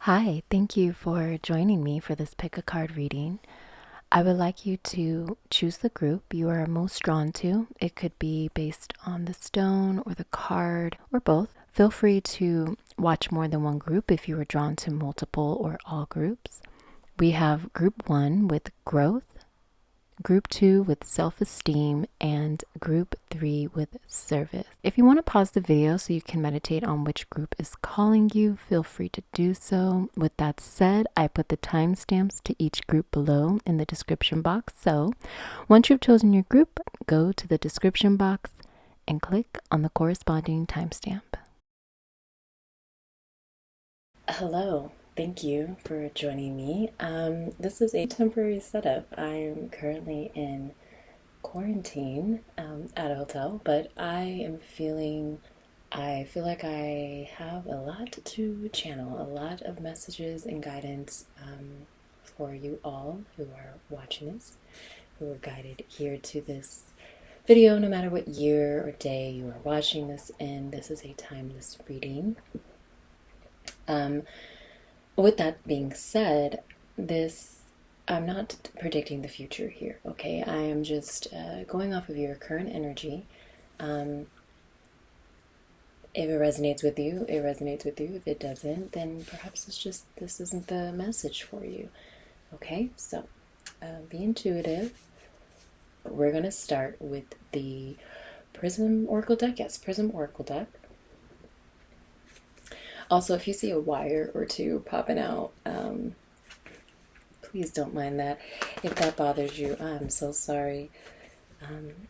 Hi, thank you for joining me for this pick a card reading. I would like you to choose the group you are most drawn to. It could be based on the stone or the card or both. Feel free to watch more than one group if you are drawn to multiple or all groups. We have group 1 with growth, group 2 with self-esteem, and group 3 with service. If you want to pause the video so you can meditate on which group is calling you, feel free to do so. With that said, I put the timestamps to each group below in the description box. So once you've chosen your group, go to the description box and click on the corresponding timestamp. Hello. Thank you for joining me. This is a temporary setup. I am currently in quarantine at a hotel, but I feel like I have a lot to channel, a lot of messages and guidance for you all who are watching this, who are guided here to this video, no matter what year or day you are watching this in. This is a timeless reading. With that being said, I'm not predicting the future here, okay? I am just going off of your current energy. If it resonates with you, it resonates with you. If it doesn't, then perhaps this isn't the message for you, okay? So be intuitive. We're going to start with the Prism Oracle deck. Yes, Prism Oracle deck. Also, if you see a wire or two popping out, please don't mind that. If that bothers you, I'm so sorry.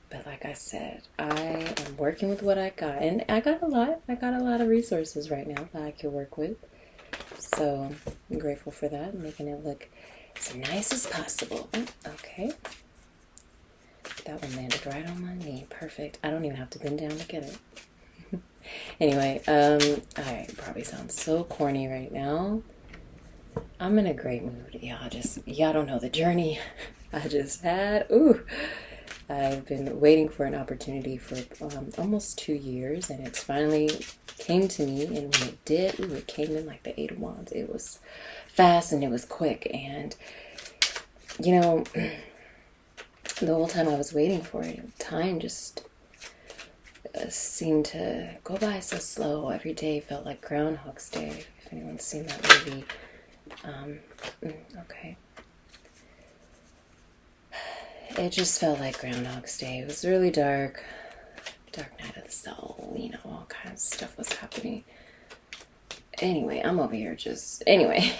But like I said, I am working with what I got. And I got a lot of resources right now that I can work with. So I'm grateful for that, making it look as nice as possible. Okay. That one landed right on my knee. Perfect. I don't even have to bend down to get it. Anyway, I probably sound so corny right now. I'm in a great mood. Y'all don't know the journey I just had. I've been waiting for an opportunity for almost 2 years, and it's finally came to me. And when it did, it came in like the 8 of Wands. It was fast and it was quick. And the whole time I was waiting for it, time just seemed to go by so slow. Every day felt like Groundhog's Day, if anyone's seen that movie. Okay. It just felt like Groundhog's Day. It was really dark. Dark night of the soul, all kinds of stuff was happening. Anyway, I'm over here anyway.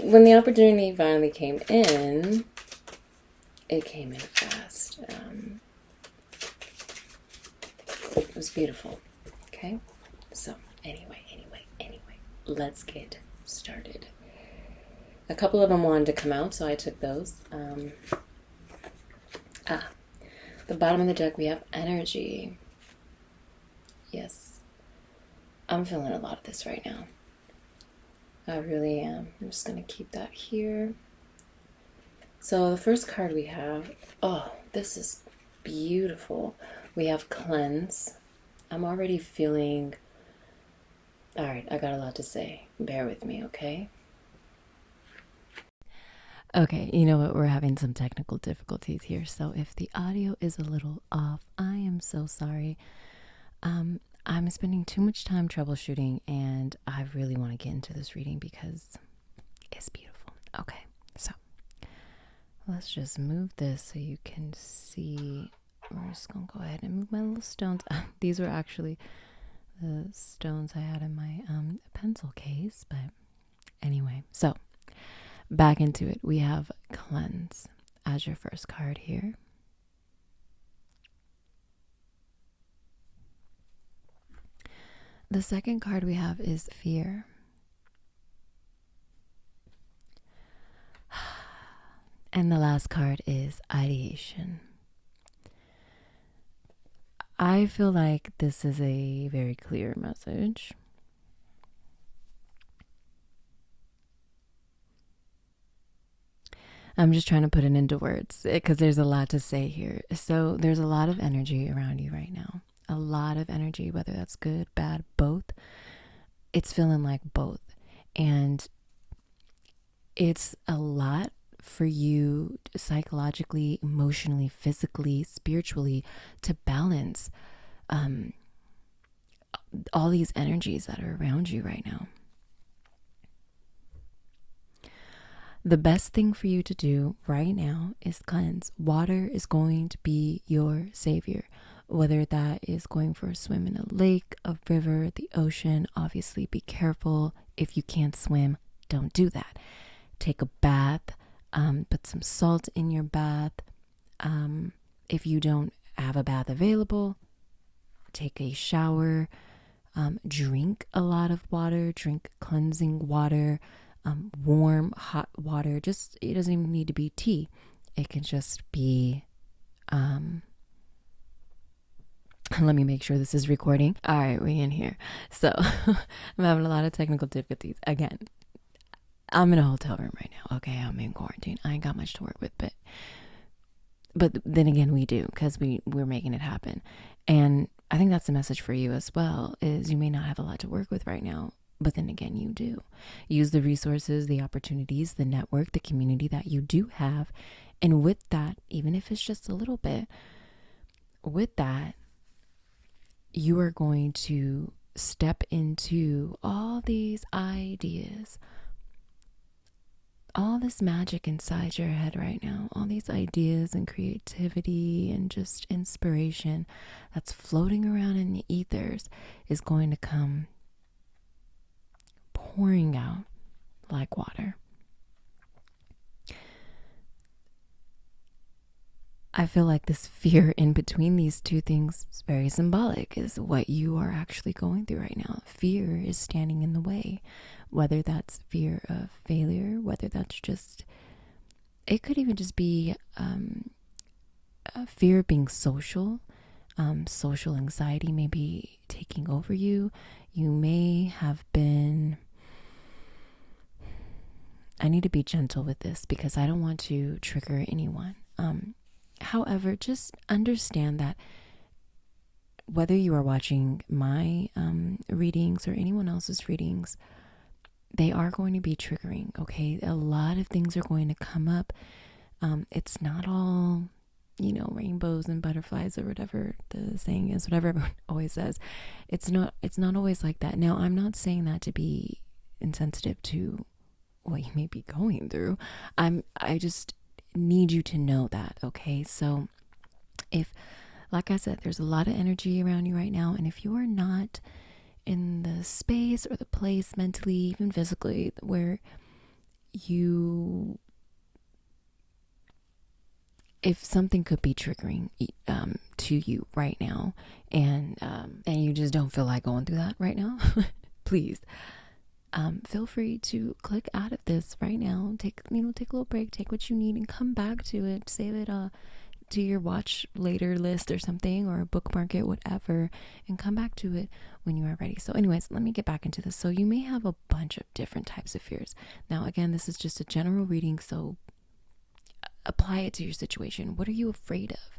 When the opportunity finally came in, it came in fast. It was beautiful. Okay? So, anyway, let's get started. A couple of them wanted to come out, so I took those. The bottom of the deck, we have energy. Yes. I'm feeling a lot of this right now. I really am. I'm just going to keep that here. So, the first card we have, this is beautiful. We have cleanse. I'm already feeling... Alright, I got a lot to say. Bear with me, okay? Okay, you know what? We're having some technical difficulties here, so if the audio is a little off, I am so sorry. I'm spending too much time troubleshooting, and I really want to get into this reading because it's beautiful. Okay, so let's just move this so you can see. We're just going to go ahead and move my little stones. These were actually the stones I had in my pencil case, but anyway, so back into it. We have cleanse as your first card here. The second card we have is fear. And the last card is ideation. I feel like this is a very clear message. I'm just trying to put it into words because there's a lot to say here. So there's a lot of energy around you right now. A lot of energy, whether that's good, bad, both. It's feeling like both. And it's a lot for you psychologically, emotionally, physically, spiritually to balance all these energies that are around you right now. The best thing for you to do right now is cleanse. Water is going to be your savior. Whether that is going for a swim in a lake, a river, the ocean, obviously be careful. If you can't swim, don't do that. Take a bath, put some salt in your bath. If you don't have a bath available, take a shower, drink a lot of water, drink cleansing water, warm, hot water. Just, it doesn't even need to be tea. It can just be, let me make sure this is recording. All right, we're in here. So I'm having a lot of technical difficulties. Again, I'm in a hotel room right now. Okay, I'm in quarantine. I ain't got much to work with, but then again, we do, because we're making it happen. And I think that's the message for you as well, is you may not have a lot to work with right now, but then again, you do. Use the resources, the opportunities, the network, the community that you do have. And with that, even if it's just a little bit, with that, you are going to step into all these ideas, all this magic inside your head right now, all these ideas and creativity and just inspiration that's floating around in the ethers is going to come pouring out like water. I feel like this fear in between these two things is very symbolic, is what you are actually going through right now. Fear is standing in the way, whether that's fear of failure, whether that's just, it could even just be a fear of being social. Social anxiety may be taking over you. You may have been, I need to be gentle with this because I don't want to trigger anyone. However, just understand that whether you are watching my readings or anyone else's readings, they are going to be triggering, okay? A lot of things are going to come up. It's not all, rainbows and butterflies or whatever the saying is, whatever everyone always says. It's not always like that. Now, I'm not saying that to be insensitive to what you may be going through. I just need you to know that, okay? So if, like I said, there's a lot of energy around you right now, and if you are not in the space or the place mentally, even physically, where if something could be triggering to you right now, and you just don't feel like going through that right now, please feel free to click out of this right now. Take a little break, take what you need, and come back to it. Save it to your watch later list or something, or bookmark it, whatever, and come back to it when you are ready. So anyways, let me get back into this. So you may have a bunch of different types of fears. Now, again, this is just a general reading, so apply it to your situation. What are you afraid of?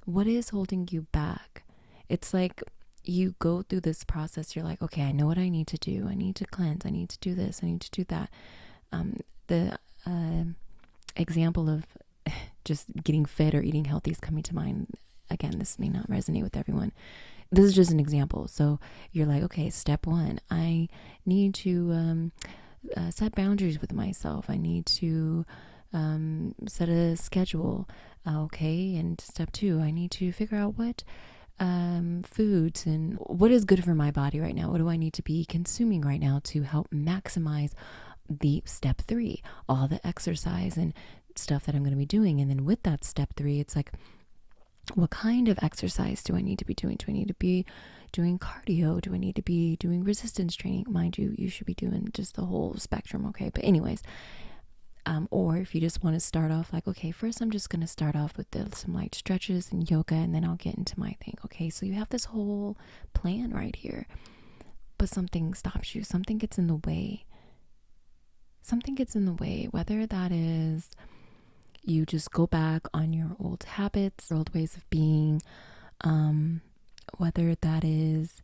What is holding you back? It's like you go through this process. You're like, okay, I know what I need to do. I need to cleanse. I need to do this. I need to do that. The example of just getting fit or eating healthy is coming to mind. Again, this may not resonate with everyone. This is just an example. So you're like, okay, step one, I need to set boundaries with myself. I need to set a schedule. Okay. And step two, I need to figure out what foods and what is good for my body right now. What do I need to be consuming right now to help maximize the step three, all the exercise and stuff that I'm going to be doing. And then with that step three, it's like, what kind of exercise do I need to be doing? Do I need to be doing cardio? Do I need to be doing resistance training? Mind you, you should be doing just the whole spectrum. Okay. But anyways, or if you just want to start off like, okay, first I'm just going to start off with some light stretches and yoga, and then I'll get into my thing. Okay. So you have this whole plan right here, but something stops you. Something gets in the way. Something gets in the way, whether that is you just go back on your old habits, old ways of being, whether that is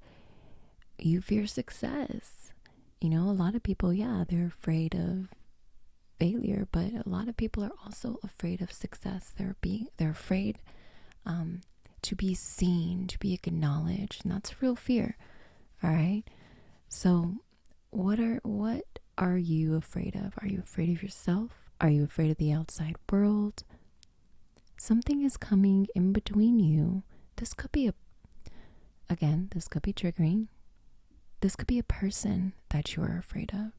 you fear success A lot of people, yeah, they're afraid of failure, but a lot of people are also afraid of success. They're afraid to be seen, to be acknowledged, and that's real fear. All right. So what are you afraid of? Are you afraid of yourself? Are you afraid of the outside world? Something is coming in between you. This could be this could be triggering. This could be a person that you are afraid of.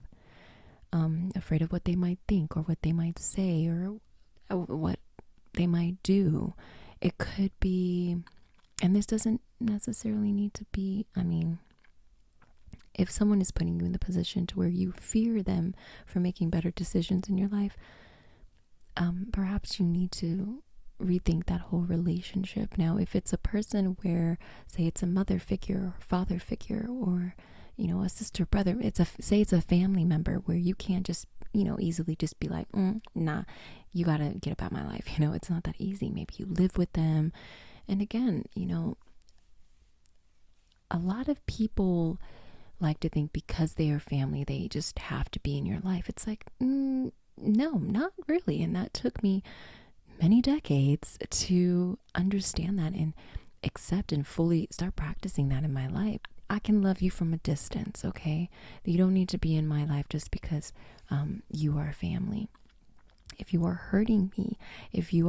Afraid of what they might think or what they might say or what they might do. It could be, and this doesn't necessarily need to be, if someone is putting you in the position to where you fear them for making better decisions in your life, perhaps you need to rethink that whole relationship. Now, if it's a person where, say it's a mother figure or father figure or, a sister, brother, say it's a family member where you can't just, easily just be like, nah, you got to get about my life. It's not that easy. Maybe you live with them. And again, a lot of people like to think because they are family, they just have to be in your life. It's like, no, not really. And that took me many decades to understand that and accept and fully start practicing that in my life. I can love you from a distance, okay? You don't need to be in my life just because you are family. If you are hurting me, if you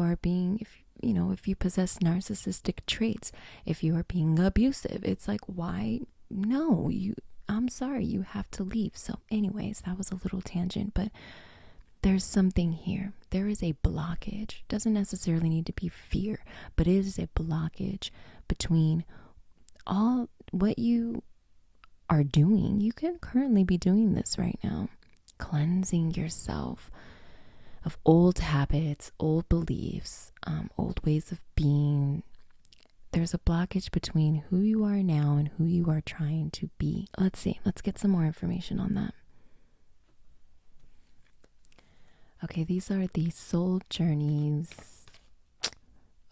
possess narcissistic traits, if you are being abusive, it's like, why? No, I'm sorry, you have to leave. So anyways, that was a little tangent, but there's something here. There is a blockage. It doesn't necessarily need to be fear, but it is a blockage between all what you are doing. You can currently be doing this right now. Cleansing yourself of old habits, old beliefs, old ways of being. There's a blockage between who you are now and who you are trying to be. Let's see. Let's get some more information on that. Okay, these are the soul journeys.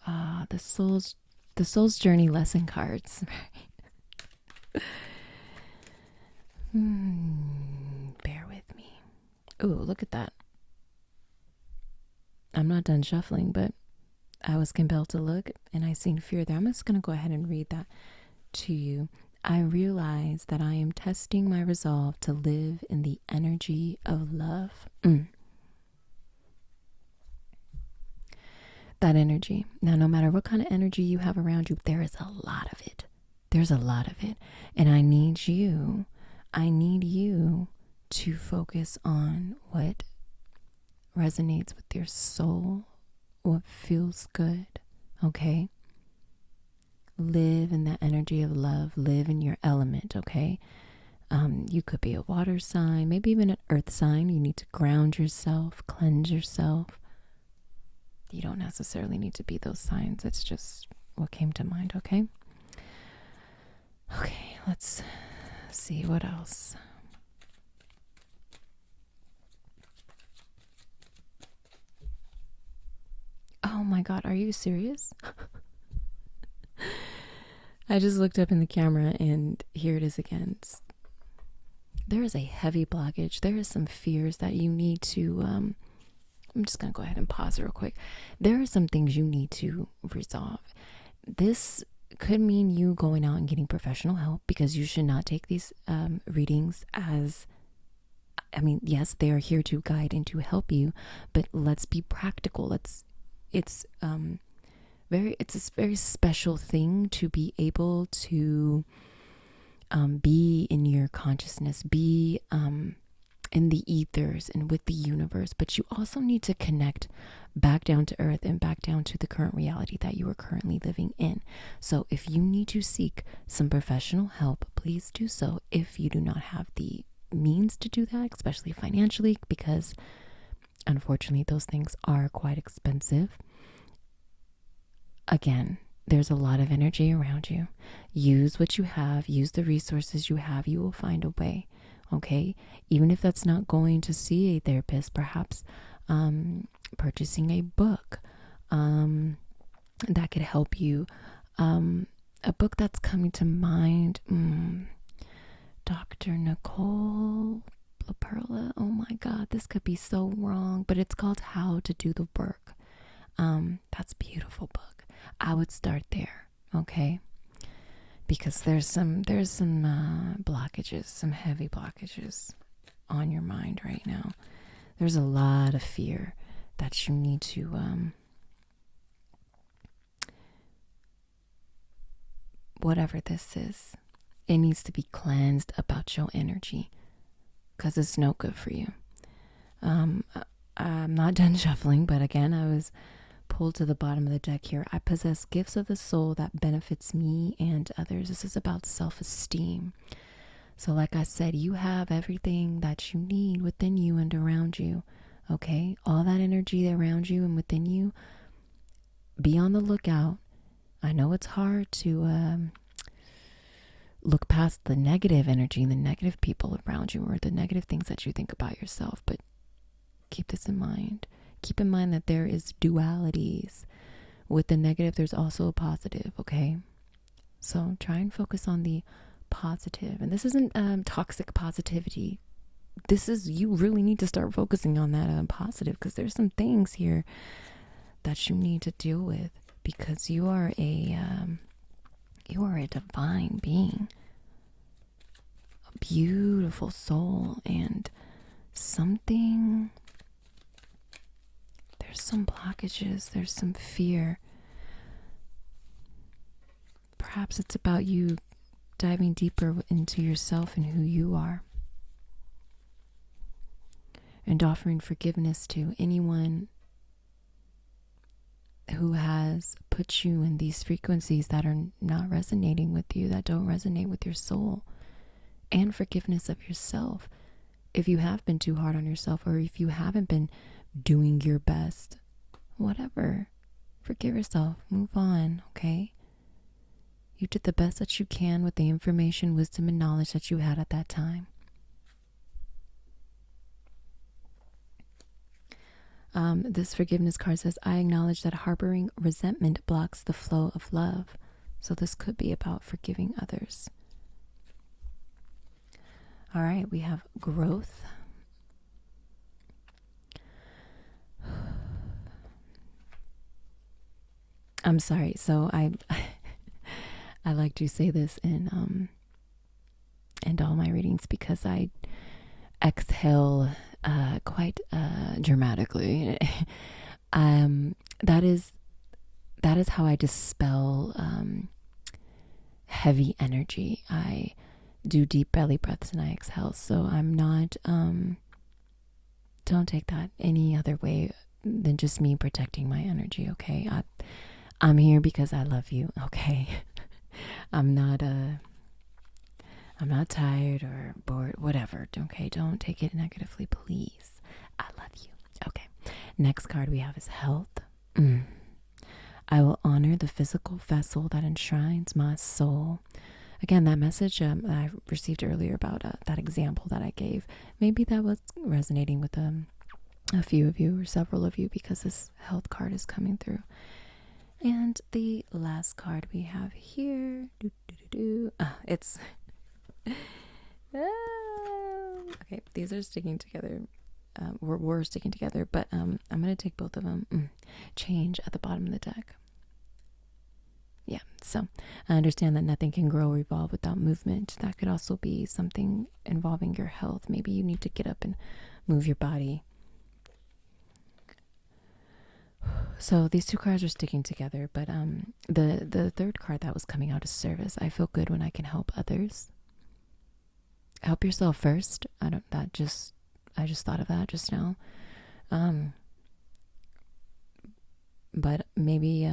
The soul's journey lesson cards. Bear with me. Ooh, look at that. I'm not done shuffling, but I was compelled to look and I seen fear there. I'm just going to go ahead and read that to you. I realize that I am testing my resolve to live in the energy of love. That energy. Now, no matter what kind of energy you have around you, there is a lot of it. There's a lot of it. And I need you to focus on what resonates with your soul, what feels good, okay? Live in that energy of love. Live in your element, okay? You could be a water sign, maybe even an earth sign. You need to ground yourself, cleanse yourself. You don't necessarily need to be those signs. It's just what came to mind, okay? Okay, let's see what else. Oh my God, are you serious? I just looked up in the camera and here it is again. There is a heavy blockage. There is some fears that you need to I'm just going to go ahead and pause real quick. There are some things you need to resolve. This could mean you going out and getting professional help, because you should not take these readings as, yes, they are here to guide and to help you, but let's be practical. It's a very special thing to be able to be in your consciousness, be in the ethers and with the universe, but you also need to connect back down to earth and back down to the current reality that you are currently living in. So if you need to seek some professional help, please do so. If you do not have the means to do that, especially financially, because unfortunately those things are quite expensive. Again, there's a lot of energy around you. Use what you have, use the resources you have. You will find a way. Okay, even if that's not going to see a therapist, perhaps purchasing a book that could help you. A book that's coming to mind, Dr. Nicole LaPerla. Oh my God, this could be so wrong, but it's called How to Do the Work. That's a beautiful book. I would start there, okay? Because there's some blockages, some heavy blockages on your mind right now. There's a lot of fear that you need to whatever this is, it needs to be cleansed about your energy, because it's no good for you. I'm not done shuffling, but again, I was pulled to the bottom of the deck here. I possess gifts of the soul that benefits me and others. This is about self-esteem. So like I said, you have everything that you need within you and around you. Okay? All that energy around you and within you. Be on the lookout. I know it's hard to look past the negative energy and the negative people around you, or the negative things that you think about yourself, but keep this in mind. Keep in mind that there is dualities. With the negative, there's also a positive, okay? So try and focus on the positive. And this isn't toxic positivity. This is, you really need to start focusing on that positive, because there's some things here that you need to deal with, because you are a divine being, a beautiful soul, and there's some blockages, there's some fear. Perhaps it's about you diving deeper into yourself and who you are, and offering forgiveness to anyone who has put you in these frequencies that are not resonating with you, that don't resonate with your soul, and forgiveness of yourself. If you have been too hard on yourself, or if you haven't been doing your best, whatever, forgive yourself, move on, okay? You did the best that you can with the information, wisdom, and knowledge that you had at that time. This forgiveness card says, I acknowledge that harboring resentment blocks the flow of love. So this could be about forgiving others. All right, we have growth. I'm sorry. So I like to say this in all my readings, because I exhale quite dramatically. That is how I dispel heavy energy. I do deep belly breaths and I exhale. So I'm not don't take that any other way than just me protecting my energy, okay? I'm here because I love you, okay? I'm not tired or bored, whatever, okay? Don't take it negatively, please. I love you. Okay. Next card we have is health. I will honor the physical vessel that enshrines my soul. Again, that message I received earlier about that example that I gave, maybe that was resonating with a few of you or several of you, because this health card is coming through. And the last card we have here, it's okay, these are sticking together. We're sticking together, but I'm going to take both of them. Change at the bottom of the deck. Yeah, so I understand that nothing can grow or evolve without movement. That could also be something involving your health. Maybe you need to get up and move your body. So these two cards are sticking together, but the third card that was coming out is service. I feel good when I can help others. Help yourself first. I just thought of that just now. But maybe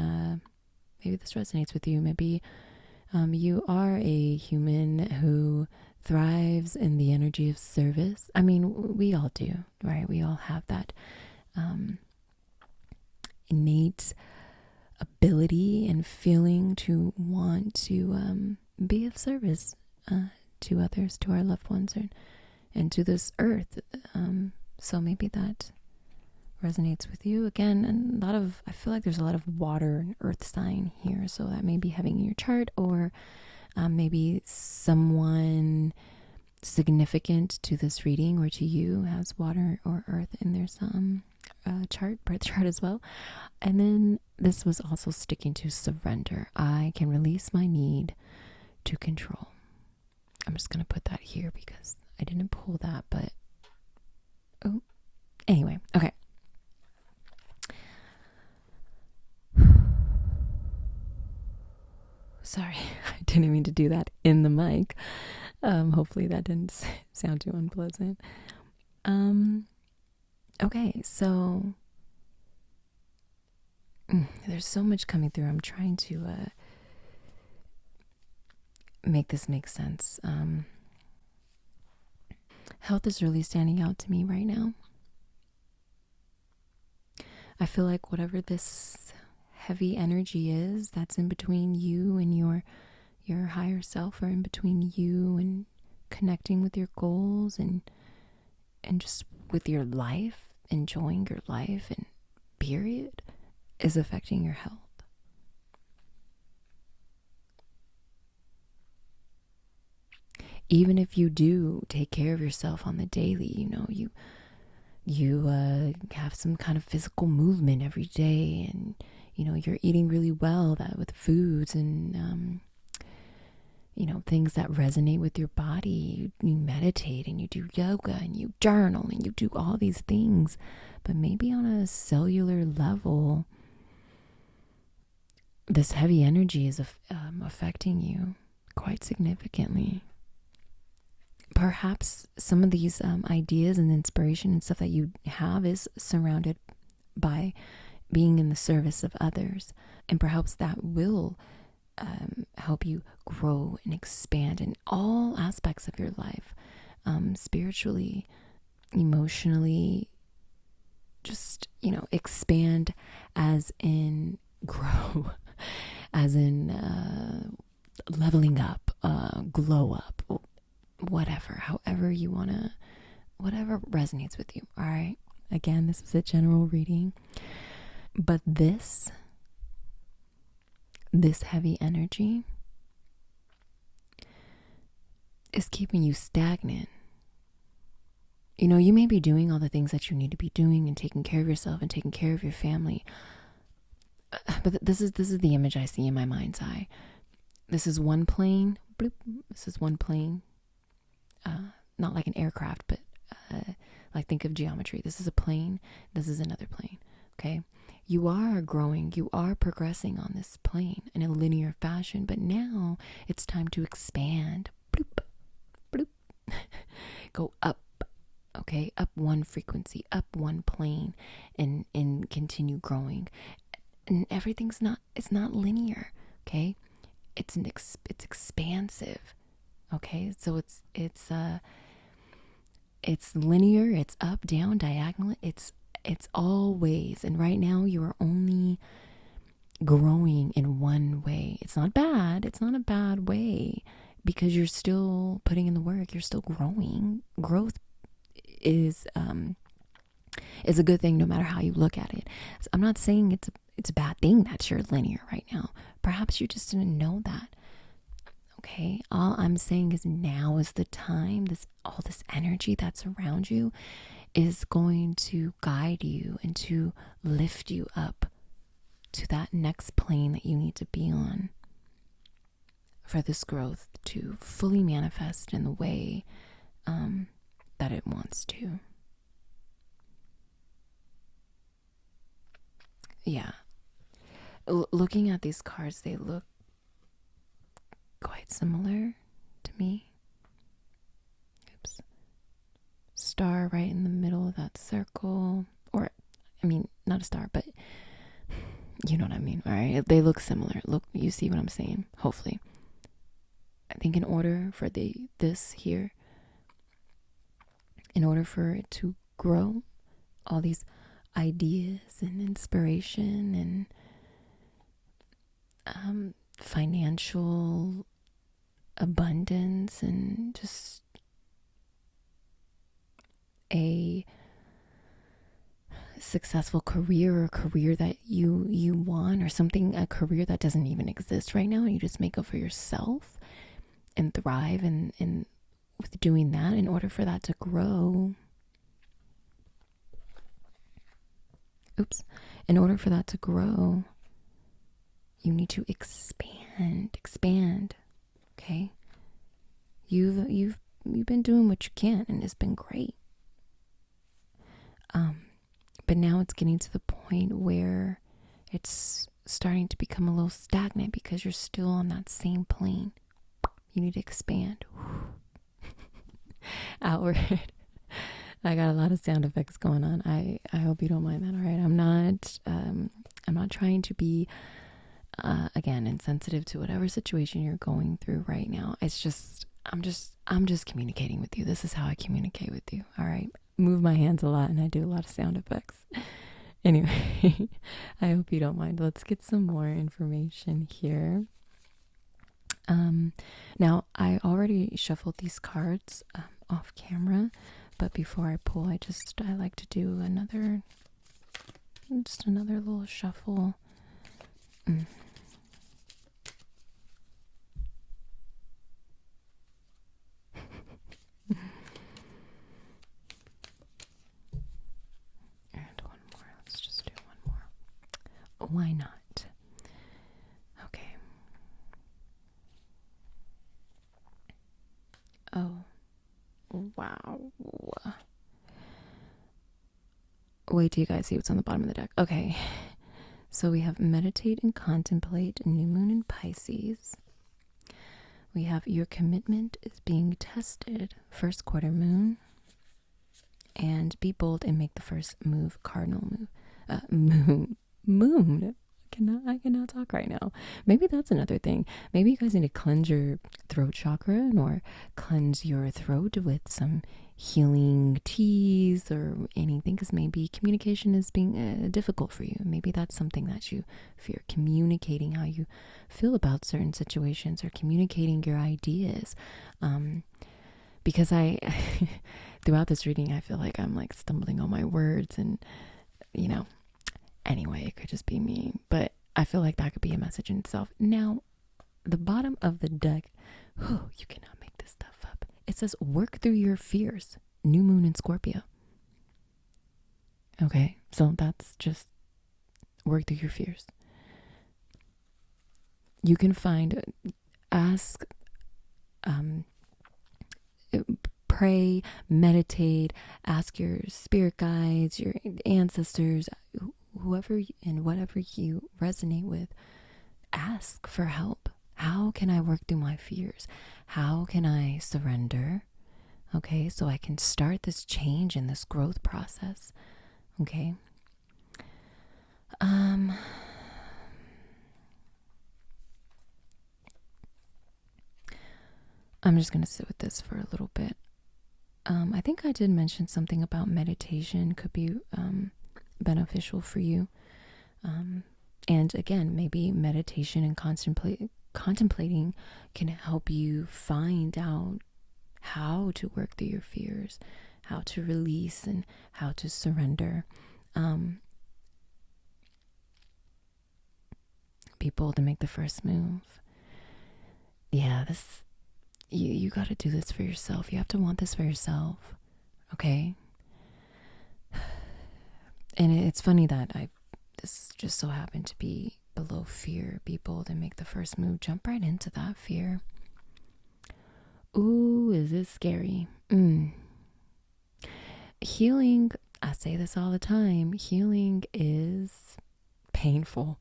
this resonates with you. Maybe you are a human who thrives in the energy of service. I mean, we all do, right? We all have that innate ability and feeling to want to be of service to others, to our loved ones, and to this earth. So maybe that resonates with you. Again, and I feel like there's a lot of water and earth sign here, so that may be having in your chart, or maybe someone significant to this reading or to you has water or earth in their birth chart as well. And then this was also sticking to surrender. I can release my need to control. I'm just going to put that here because I didn't pull that, but anyway, okay. Sorry, I didn't mean to do that in the mic. Hopefully that didn't sound too unpleasant. Okay, so there's so much coming through. I'm trying to make this make sense. Health is really standing out to me right now. I feel like whatever this heavy energy is that's in between you and your higher self, or in between you and connecting with your goals and just with your life, enjoying your life and period, is affecting your health. Even if you do take care of yourself on the daily, you have some kind of physical movement every day, and you're eating really well, that with foods and things that resonate with your body. You meditate and you do yoga and you journal and you do all these things, but maybe on a cellular level, this heavy energy is affecting you quite significantly. Perhaps some of these ideas and inspiration and stuff that you have is surrounded by being in the service of others, and perhaps that will help you grow and expand in all aspects of your life, spiritually, emotionally, just expand, as in grow, as in leveling up, glow up, whatever, however you want to, whatever resonates with you. All right, again, this is a general reading, but this heavy energy is keeping you stagnant. You may be doing all the things that you need to be doing and taking care of yourself and taking care of your family, but this is the image I see in my mind's eye. This is one plane. Bloop, this is one plane. Not like an aircraft, but like think of geometry. This is a plane. This is another plane. Okay. You are growing, you are progressing on this plane in a linear fashion, but now it's time to expand. Bloop, bloop. Go up, okay? Up one frequency, up one plane, and continue growing. And everything's it's not linear, okay? It's expansive, okay? So it's linear, it's up, down, diagonal, it's all ways, and right now you are only growing in one way. It's not bad. It's not a bad way, because you're still putting in the work. You're still growing. Growth is a good thing no matter how you look at it. So I'm not saying it's a bad thing that you're linear right now. Perhaps you just didn't know that. Okay, all I'm saying is now is the time. All this energy that's around you is going to guide you and to lift you up to that next plane that you need to be on for this growth to fully manifest in the way that it wants to. Yeah. Looking at these cards, they look quite similar to me. Oops. Star right in the middle of that circle, or not a star, but you know what I mean. All right, they look similar. Look, you see what I'm saying, hopefully. I think in order for this here, in order for it to grow, all these ideas and inspiration and financial abundance and just a successful career, or a career that you want, or something, a career that doesn't even exist right now, and you just make it for yourself and thrive in with doing that, in order for that to grow, in order for that to grow, you need to expand. Okay? You've been doing what you can, and it's been great. But now it's getting to the point where it's starting to become a little stagnant because you're still on that same plane. You need to expand. Outward. I got a lot of sound effects going on. I hope you don't mind that. All right. I'm not trying to be again insensitive to whatever situation you're going through right now. It's just I'm just communicating with you. This is how I communicate with you. All right. Move my hands a lot and I do a lot of sound effects. Anyway, I hope you don't mind. Let's get some more information here. Now I already shuffled these cards off camera, but before I pull, I like to do another little shuffle. Why not? Okay. Oh, wow. Wait till you guys see what's on the bottom of the deck. Okay. So we have meditate and contemplate, new moon in Pisces. We have your commitment is being tested, first quarter moon. And be bold and make the first move, cardinal move. Moon. I cannot talk right now. Maybe that's another thing. Maybe you guys need to cleanse your throat chakra or cleanse your throat with some healing teas or anything, because maybe communication is being difficult for you. Maybe that's something that you fear, communicating how you feel about certain situations or communicating your ideas. Because throughout this reading, I feel like I'm like stumbling on my words and, anyway, it could just be me, but I feel like that could be a message in itself. Now, the bottom of the deck, you cannot make this stuff up. It says, work through your fears, new moon in Scorpio. Okay, so that's just work through your fears. You can pray, meditate, ask your spirit guides, your ancestors, whoever and whatever you resonate with, ask for help. How can I work through my fears? How can I surrender? Okay, so I can start this change and this growth process. Okay. I'm just going to sit with this for a little bit. I think I did mention something about meditation could be beneficial for you. And again, maybe meditation and contemplating can help you find out how to work through your fears, how to release and how to surrender. Be bold to make the first move. Yeah, you got to do this for yourself. You have to want this for yourself. Okay? And it's funny that this just so happened to be below fear. Be bold and make the first move. Jump right into that fear. Ooh, is this scary? Healing, I say this all the time, healing is painful.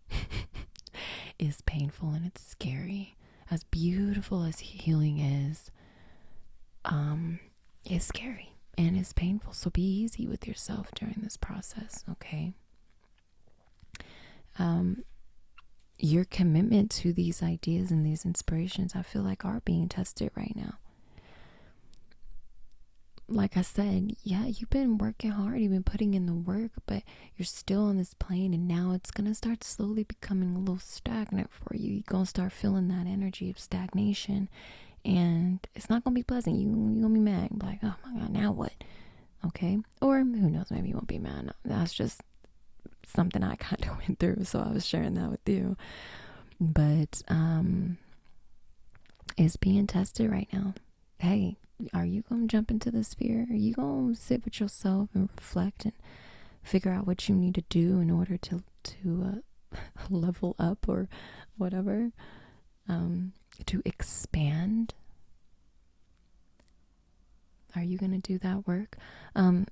Is painful and it's scary. As beautiful as healing is, it's scary and it's painful. So be easy with yourself during this process, okay? Your commitment to these ideas and these inspirations, I feel like, are being tested right now. Like I said, yeah, you've been working hard, you've been putting in the work, but you're still on this plane, and now it's going to start slowly becoming a little stagnant for you. You're going to start feeling that energy of stagnation, and it's not going to be pleasant. You're going to be mad. You're like, oh my God, now what? Okay? Or who knows, maybe you won't be mad. That's just something I kind of went through, so I was sharing that with you. But it's being tested right now. Hey, Are you going to jump into the sphere? Are you going to sit with yourself and reflect and figure out what you need to do in order to level up or whatever, to expand? Are you going to do that work? I'm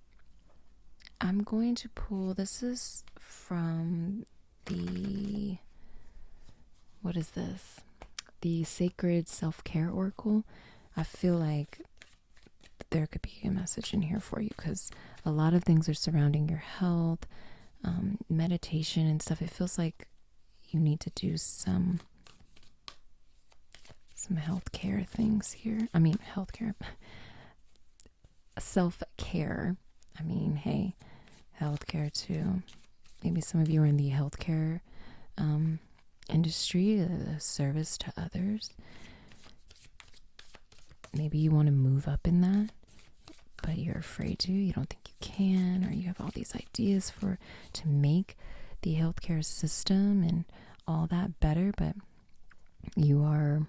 going to pull, this is from the, what is this? The Sacred Self-Care Oracle. I feel like there could be a message in here for you, because a lot of things are surrounding your health, meditation and stuff. It feels like you need to do some healthcare things here. I mean, healthcare, self-care. I mean, hey, healthcare too. Maybe some of you are in the healthcare industry, service to others. Maybe you want to move up in that, but you're afraid to. You don't think you can, or you have all these ideas to make the healthcare system and all that better, but you're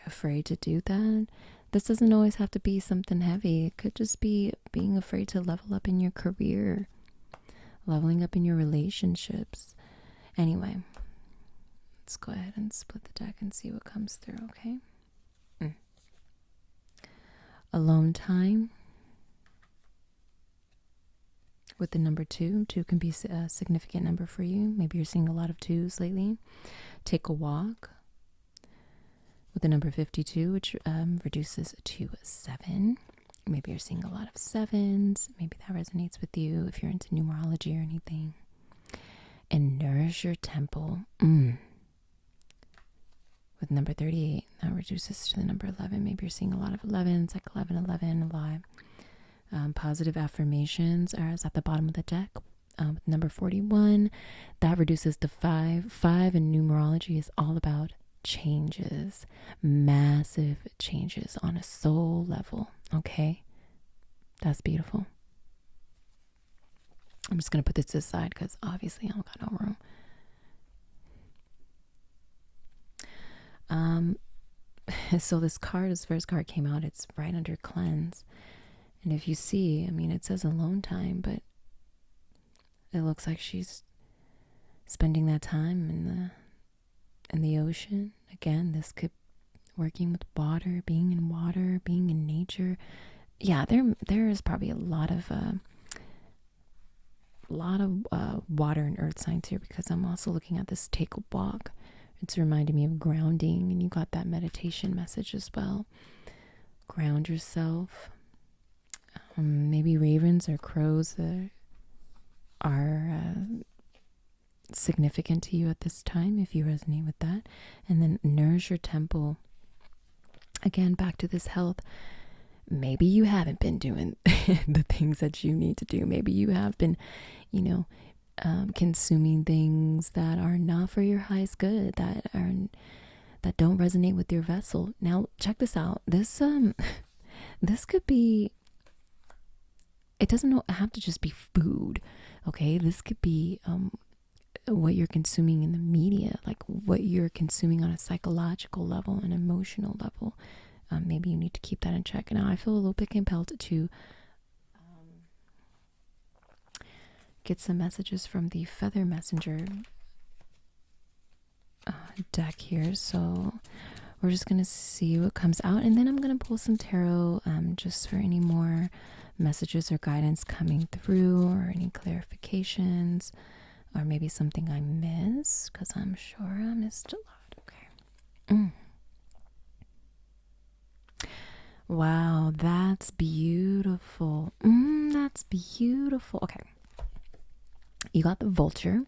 afraid to do that. This doesn't always have to be something heavy. It could just be being afraid to level up in your career, leveling up in your relationships. Anyway, let's go ahead and split the deck and see what comes through, okay? Alone time with the number 2. 2 can be a significant number for you. Maybe you're seeing a lot of 2s lately. Take a walk with the number 52, which reduces to 7. Maybe you're seeing a lot of 7s. Maybe that resonates with you if you're into numerology or anything. And nourish your temple. With number 38, that reduces to the number 11. Maybe you're seeing a lot of 11s, like 11, 11, a lot. Positive affirmations are at the bottom of the deck. With number 41, that reduces to 5. 5 in numerology is all about changes, massive changes on a soul level, okay? That's beautiful. I'm just going to put this aside because obviously I don't got no room. So this first card came out, it's right under cleanse. And if you see, I mean, it says alone time, but it looks like she's spending that time in the ocean. Again, this could working with water, being in nature. Yeah, there is probably a lot of water and earth signs here, because I'm also looking at this take a walk. It's reminding me of grounding, and you got that meditation message as well. Ground yourself. Maybe ravens or crows are significant to you at this time, if you resonate with that. And then nourish your temple. Again, back to this health. Maybe you haven't been doing the things that you need to do. Maybe you have been, consuming things that are not for your highest good, that don't resonate with your vessel. Now, check this out. This could be. It doesn't have to just be food, okay? This could be what you're consuming in the media, like what you're consuming on a psychological level, an emotional level. Maybe you need to keep that in check. Now, I feel a little bit compelled to get some messages from the Feather Messenger deck here. So we're just going to see what comes out. And then I'm going to pull some tarot just for any more messages or guidance coming through, or any clarifications, or maybe something I missed, because I'm sure I missed a lot. Okay. Wow, that's beautiful. That's beautiful. Okay. You got the vulture.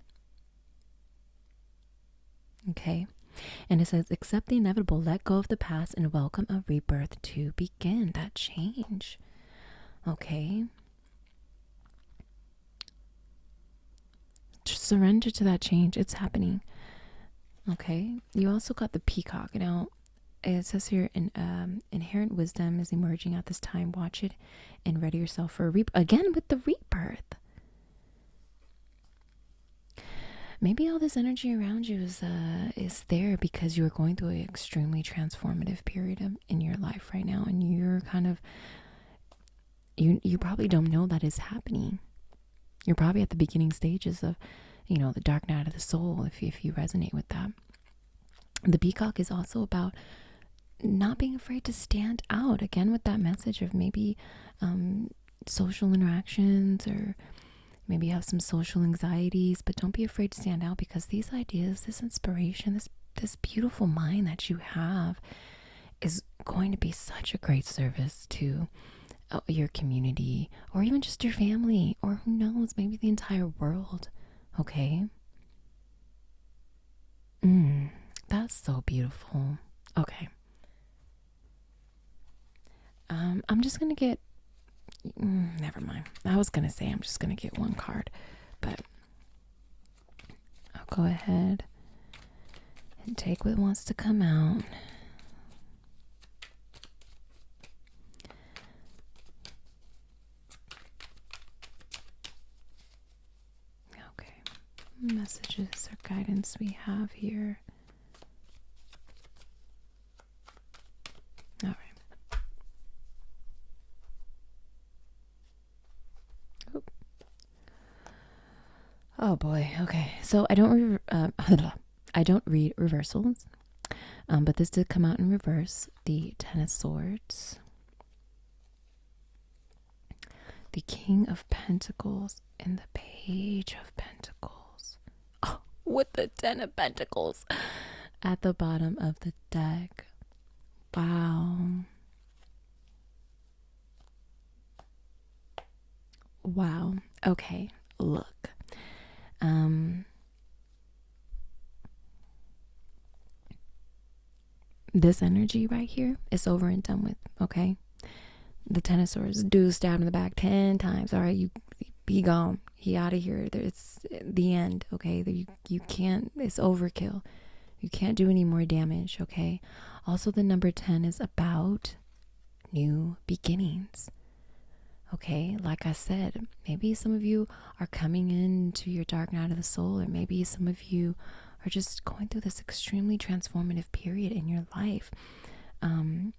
Okay. And it says, accept the inevitable, let go of the past, and welcome a rebirth to begin. That change. Okay. Just surrender to that change. It's happening. Okay. You also got the peacock. Now, it says here, inherent wisdom is emerging at this time. Watch it and ready yourself for again with the rebirth. maybe all this energy around you is there because you are going through an extremely transformative period in your life right now, and you're kind of you probably don't know that is happening. You're probably at the beginning stages of, the dark night of the soul, if you resonate with that. The peacock is also about not being afraid to stand out, again with that message of maybe social interactions, or maybe you have some social anxieties, but don't be afraid to stand out, because these ideas, this inspiration, this beautiful mind that you have is going to be such a great service to your community, or even just your family, or who knows, maybe the entire world. Okay. That's so beautiful. Okay. I'm just gonna get never mind. I was gonna say I'm just gonna get one card, but I'll go ahead and take what wants to come out. Okay. Messages or guidance we have here. All right. Oh boy. Okay. So I don't read reversals, but this did come out in reverse. The Ten of Swords, the King of Pentacles, and the Page of Pentacles. Oh, with the Ten of Pentacles at the bottom of the deck. Wow. Wow. Okay. Look. This energy right here is over and done with, okay? The Ten of Swords, dude stabbed in the back 10 times. All right, you be gone. He out of here. It's the end, okay? You can't, it's overkill. You can't do any more damage, okay? Also, the number 10 is about new beginnings. Okay, like I said, maybe some of you are coming into your dark night of the soul, or maybe some of you are just going through this extremely transformative period in your life. Oh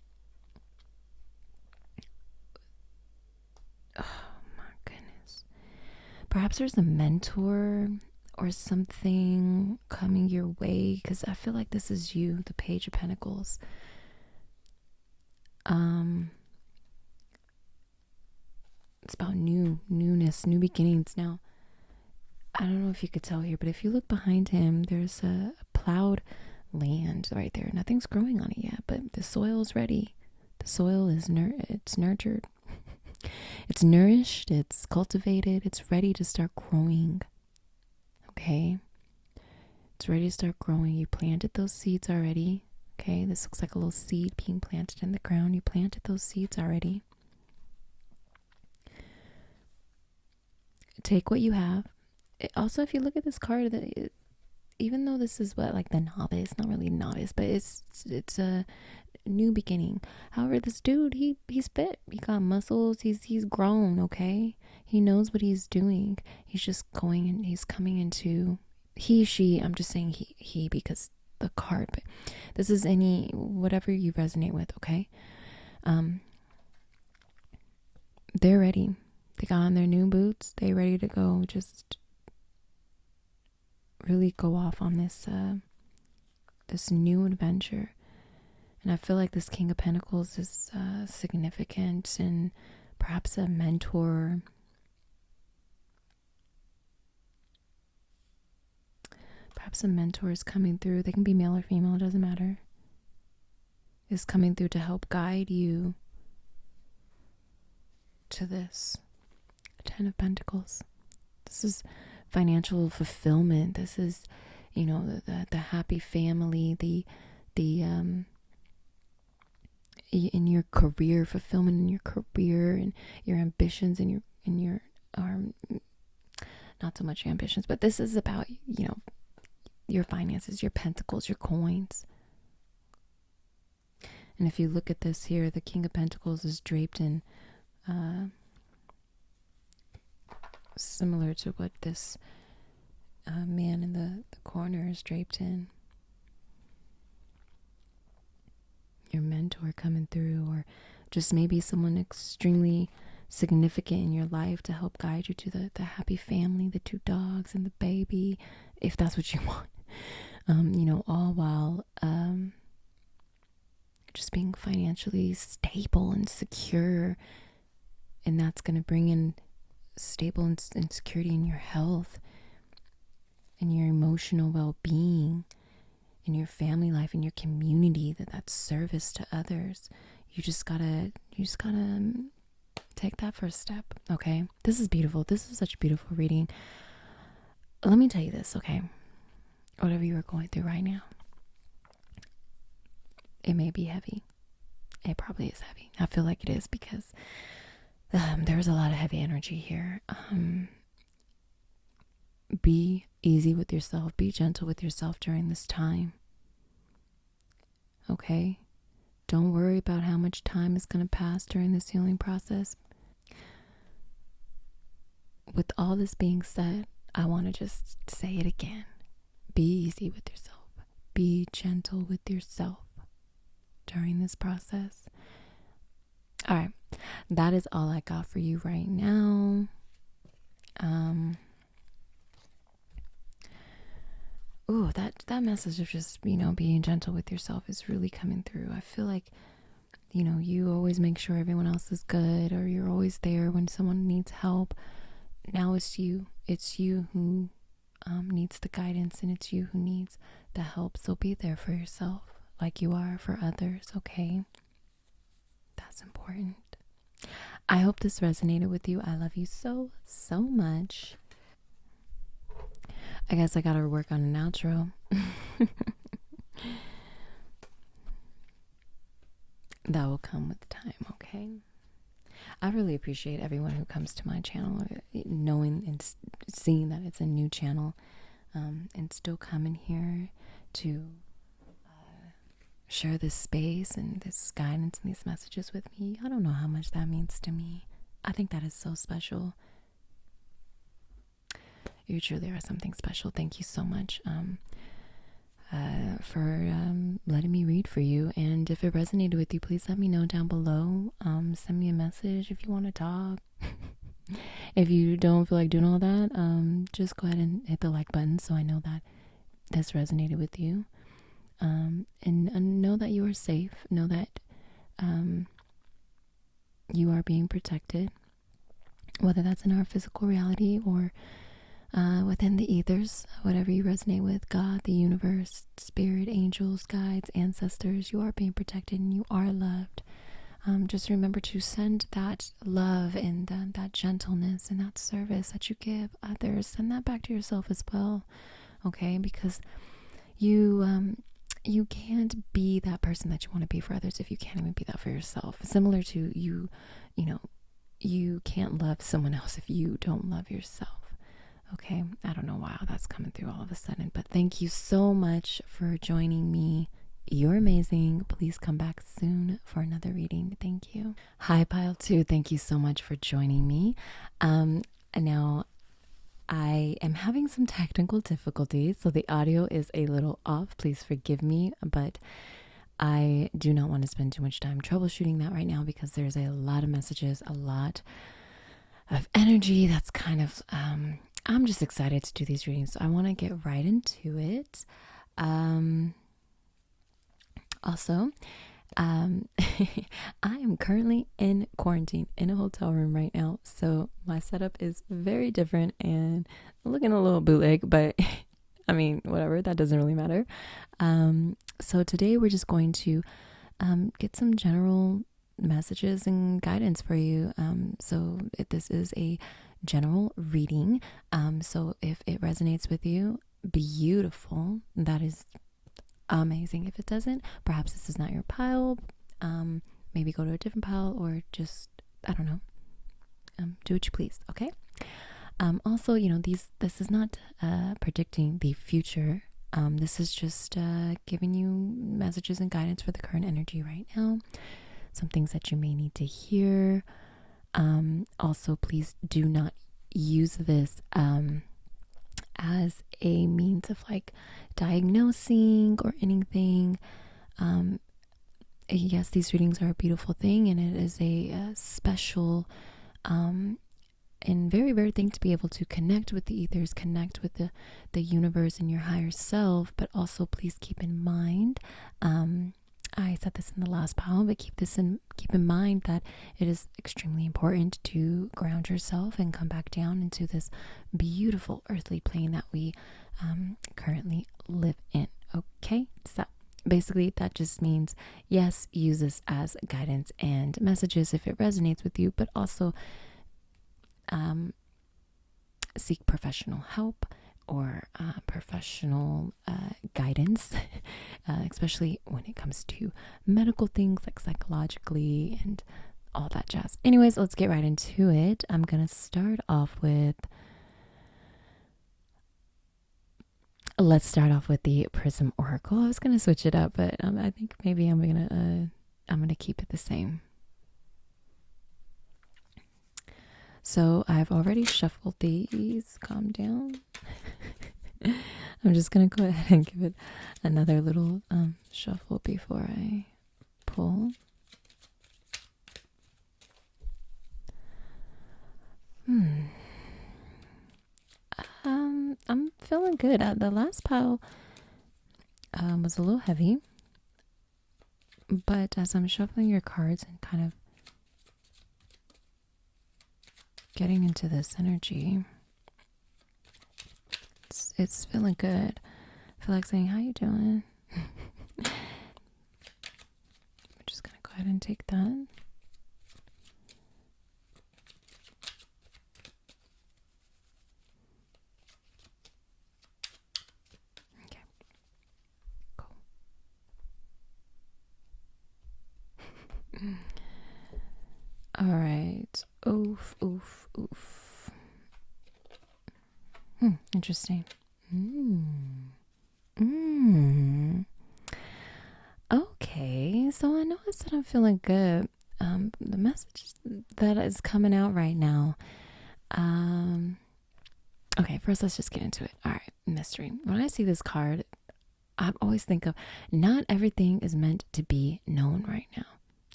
my goodness. Perhaps there's a mentor or something coming your way, because I feel like this is you, the Page of Pentacles. It's about newness, new beginnings. Now, I don't know if you could tell here, but if you look behind him, there's a plowed land right there. Nothing's growing on it yet, but the soil is ready. The soil is it's nurtured. It's nourished, it's cultivated, it's ready to start growing. Okay? It's ready to start growing. You planted those seeds already. Okay? This looks like a little seed being planted in the ground. You planted those seeds already. Take what you have. Also, if you look at this card, even though this is like the novice, not really novice, but it's a new beginning. However, this dude, he's fit. He got muscles. He's grown. Okay, he knows what he's doing. He's just going and he's coming into she. I'm just saying he because the card, but this is whatever you resonate with. Okay, they're ready. They got on their new boots. They ready to go. Just really go off on this new adventure. And I feel like this King of Pentacles is significant, and perhaps a mentor. Perhaps a mentor is coming through. They can be male or female, it doesn't matter. Is coming through to help guide you to this. Ten of Pentacles. This is financial fulfillment. This is, the happy family, the in your career, fulfillment in your career and your ambitions and your not so much your ambitions, but this is about, your finances, your pentacles, your coins. And if you look at this here, the King of Pentacles is draped in similar to what this man in the corner is draped in. Your mentor coming through, or just maybe someone extremely significant in your life to help guide you to the happy family, the 2 dogs and the baby, if that's what you want. All while just being financially stable and secure. And that's going to bring in stable and security in your health and your emotional well-being, in your family life, in your community, that's service to others. You just gotta take that first step. Okay, this is beautiful. This is such a beautiful reading. Let me tell you this, okay? Whatever you are going through right now, it may be heavy. It probably is heavy. I feel like it is, because there's a lot of heavy energy here. Be easy with yourself. Be gentle with yourself during this time. Okay? Don't worry about how much time is going to pass during this healing process. With all this being said, I want to just say it again. Be easy with yourself. Be gentle with yourself during this process. All right. That is all I got for you right now. That message of just, being gentle with yourself is really coming through. I feel like, you always make sure everyone else is good, or you're always there when someone needs help. Now it's you. It's you who needs the guidance, and it's you who needs the help. So be there for yourself like you are for others, okay? That's important. I hope this resonated with you. I love you so, so much. I guess I gotta work on an outro. That will come with time, okay? I really appreciate everyone who comes to my channel, knowing and seeing that it's a new channel, and still coming here to share this space and this guidance and these messages with me. I don't know how much that means to me. I think that is so special. You truly are something special. Thank you so much for letting me read for you. And if it resonated with you, please let me know down below. Send me a message if you want to talk. If you don't feel like doing all that, just go ahead and hit the like button so I know that this resonated with you. And know that you are safe. Know that you are being protected, whether that's in our physical reality or within the ethers, whatever you resonate with, God, the universe, spirit, angels, guides, ancestors. You are being protected and you are loved. Just remember to send that love and that gentleness and that service that you give others. Send that back to yourself as well, okay? Because you can't be that person that you want to be for others if you can't even be that for yourself. Similar to you can't love someone else if you don't love yourself. Okay, I don't know why that's coming through all of a sudden, but thank you so much for joining me. You're amazing. Please come back soon for another reading. Thank you. Hi, Pile 2. Thank you so much for joining me. Now, I am having some technical difficulties, so the audio is a little off. Please forgive me, but I do not want to spend too much time troubleshooting that right now because there's a lot of messages, a lot of energy that's kind of... I'm just excited to do these readings, so I want to get right into it. Also, I am currently in quarantine in a hotel room right now, so my setup is very different and looking a little bootleg, but I mean, whatever, that doesn't really matter. So today we're just going to get some general messages and guidance for you. So this is a general reading, so if it resonates with you, beautiful, that is amazing. If it doesn't, perhaps this is not your pile. Maybe go to a different pile, or just, I don't know, do what you please, okay? Also, this is not predicting the future. This is just giving you messages and guidance for the current energy right now, some things that you may need to hear. Also, please do not use this as a means of like diagnosing or anything. Yes, these readings are a beautiful thing, and it is a special and very, very thing to be able to connect with the ethers, connect with the universe and your higher self. But also, please keep in mind, I said this in the last pile, but keep in mind that it is extremely important to ground yourself and come back down into this beautiful earthly plane that we currently live in. Okay, so basically that just means, yes, use this as guidance and messages if it resonates with you, but also seek professional help or professional guidance, especially when it comes to medical things like psychologically and all that jazz. Anyways, let's get right into it. I'm going to start off with the Prism Oracle. I was going to switch it up, but I think maybe I'm going to keep it the same. So I've already shuffled these. Calm down. I'm just going to go ahead and give it another little shuffle before I pull. I'm feeling good. The last pile was a little heavy, but as I'm shuffling your cards and kind of getting into this energy, it's feeling good. I feel like saying, how you doing? We're just gonna go ahead and take that. Okay, cool. All right. Oof, oof, oof. Interesting. Okay, so I noticed that I'm feeling good. The message that is coming out right now. Okay, first let's just get into it. All right, mystery. When I see this card, I always think of not everything is meant to be known right now.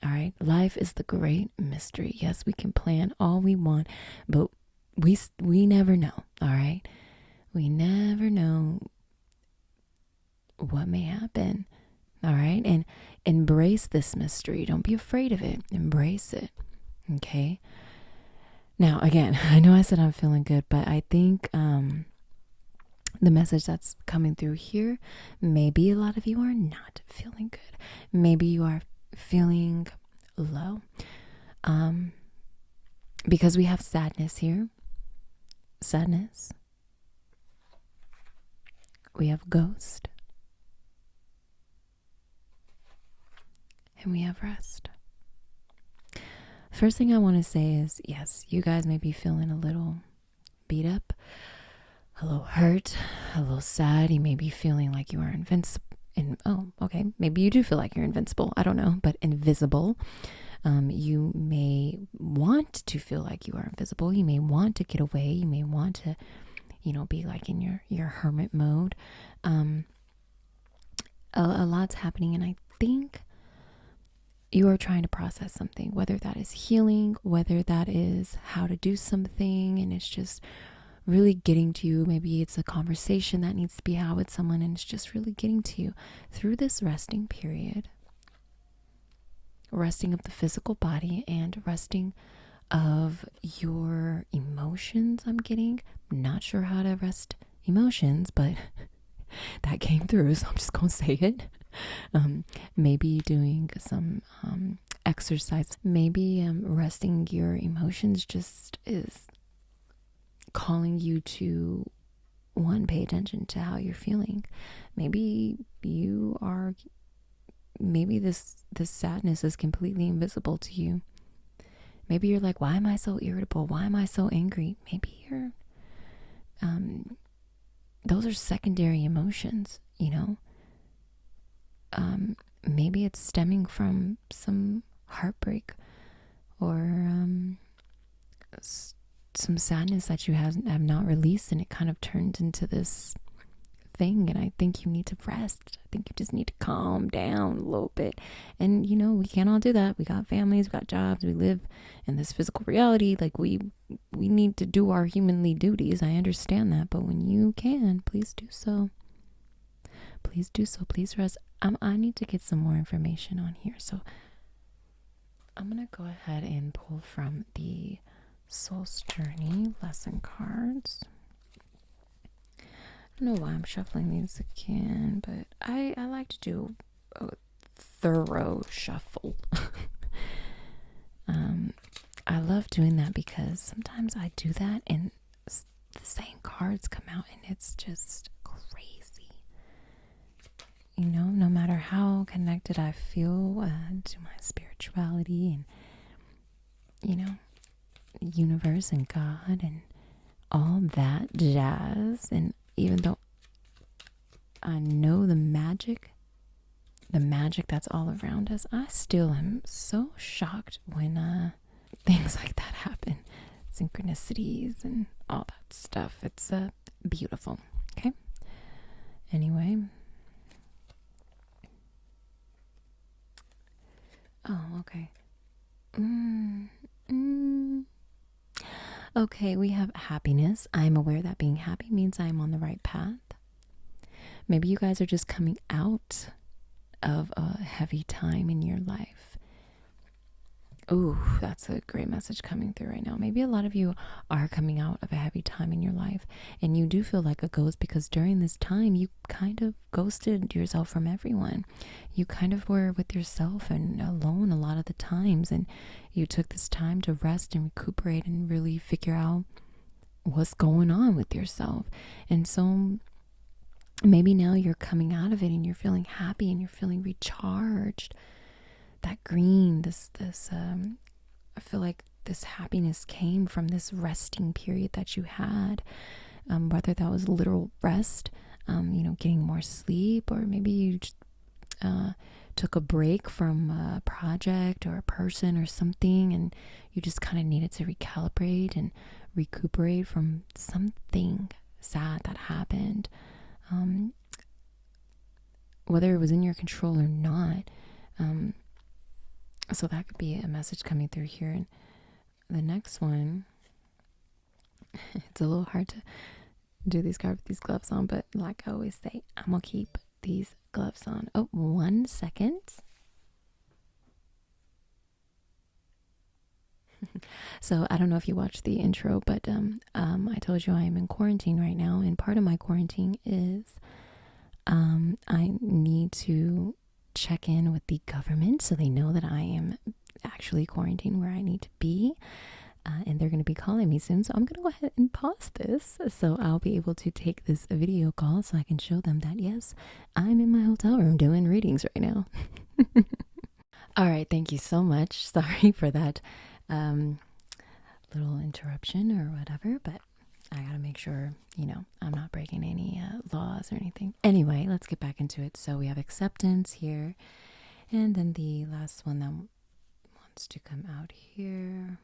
All right, life is the great mystery. Yes, we can plan all we want, but we never know. All right, we never know what may happen. All right, and embrace this mystery. Don't be afraid of it. Embrace it. Okay. Now, again, I know I said I'm feeling good, but I think the message that's coming through here, maybe a lot of you are not feeling good. Maybe you are feeling low, because we have sadness here. Sadness. We have ghost. And we have rest. First thing I want to say is, yes, you guys may be feeling a little beat up, a little hurt, a little sad. You may be feeling like you are invincible. Maybe you do feel like you're invincible. I don't know, but invisible. You may want to feel like you are invisible. You may want to get away. You may want to, be like in your hermit mode. A lot's happening, and I think you are trying to process something, whether that is healing, whether that is how to do something, and it's just really getting to you. Maybe it's a conversation that needs to be had with someone, and it's just really getting to you through this resting period. Resting of the physical body and resting of your emotions. I'm not sure how to rest emotions, but that came through, so I'm just gonna say it. Maybe doing some exercise. Maybe resting your emotions just is calling you to, one, pay attention to how you're feeling. Maybe this sadness is completely invisible to you. Maybe you're like, why am I so irritable? Why am I so angry? Maybe you're those are secondary emotions, maybe it's stemming from some heartbreak or some sadness that you have not released, and it kind of turned into this thing. And I think you need to rest. I think you just need to calm down a little bit. And we can't all do that. We got families, we got jobs, we live in this physical reality. Like we need to do our humanly duties. I understand that, but when you can, please do so. Please do so. Please rest. I need to get some more information on here, so I'm gonna go ahead and pull from the Soul's Journey lesson cards. I don't know why I'm shuffling these again, but I like to do a thorough shuffle. I love doing that because sometimes I do that and the same cards come out, and it's just crazy. No matter how connected I feel to my spirituality and, universe and God and all that jazz, and even though I know the magic that's all around us, I still am so shocked when things like that happen. Synchronicities and all that stuff. It's beautiful. Okay. Anyway. Oh, okay. Okay, we have happiness. I am aware that being happy means I am on the right path. Maybe you guys are just coming out of a heavy time in your life. Ooh, that's a great message coming through right now. Maybe a lot of you are coming out of a heavy time in your life, and you do feel like a ghost because during this time you kind of ghosted yourself from everyone. You kind of were with yourself and alone a lot of the times, and you took this time to rest and recuperate and really figure out what's going on with yourself. And so maybe now you're coming out of it and you're feeling happy and you're feeling recharged. That green, I feel like this happiness came from this resting period that you had, whether that was literal rest, getting more sleep, or maybe you just, took a break from a project or a person or something, and you just kind of needed to recalibrate and recuperate from something sad that happened, whether it was in your control or not. So that could be a message coming through here. And the next one, it's a little hard to do these cards with these gloves on, but like I always say, I'm gonna keep these gloves on. Oh, 1 second. So I don't know if you watched the intro, but I told you I am in quarantine right now, and part of my quarantine is I need to check in with the government so they know that I am actually quarantined where I need to be, and they're going to be calling me soon, so I'm going to go ahead and pause this so I'll be able to take this video call so I can show them that yes, I'm in my hotel room doing readings right now. All right, thank you so much. Sorry for that little interruption or whatever, but I gotta make sure, I'm not breaking any laws or anything. Anyway, let's get back into it. So we have acceptance here. And then the last one that wants to come out here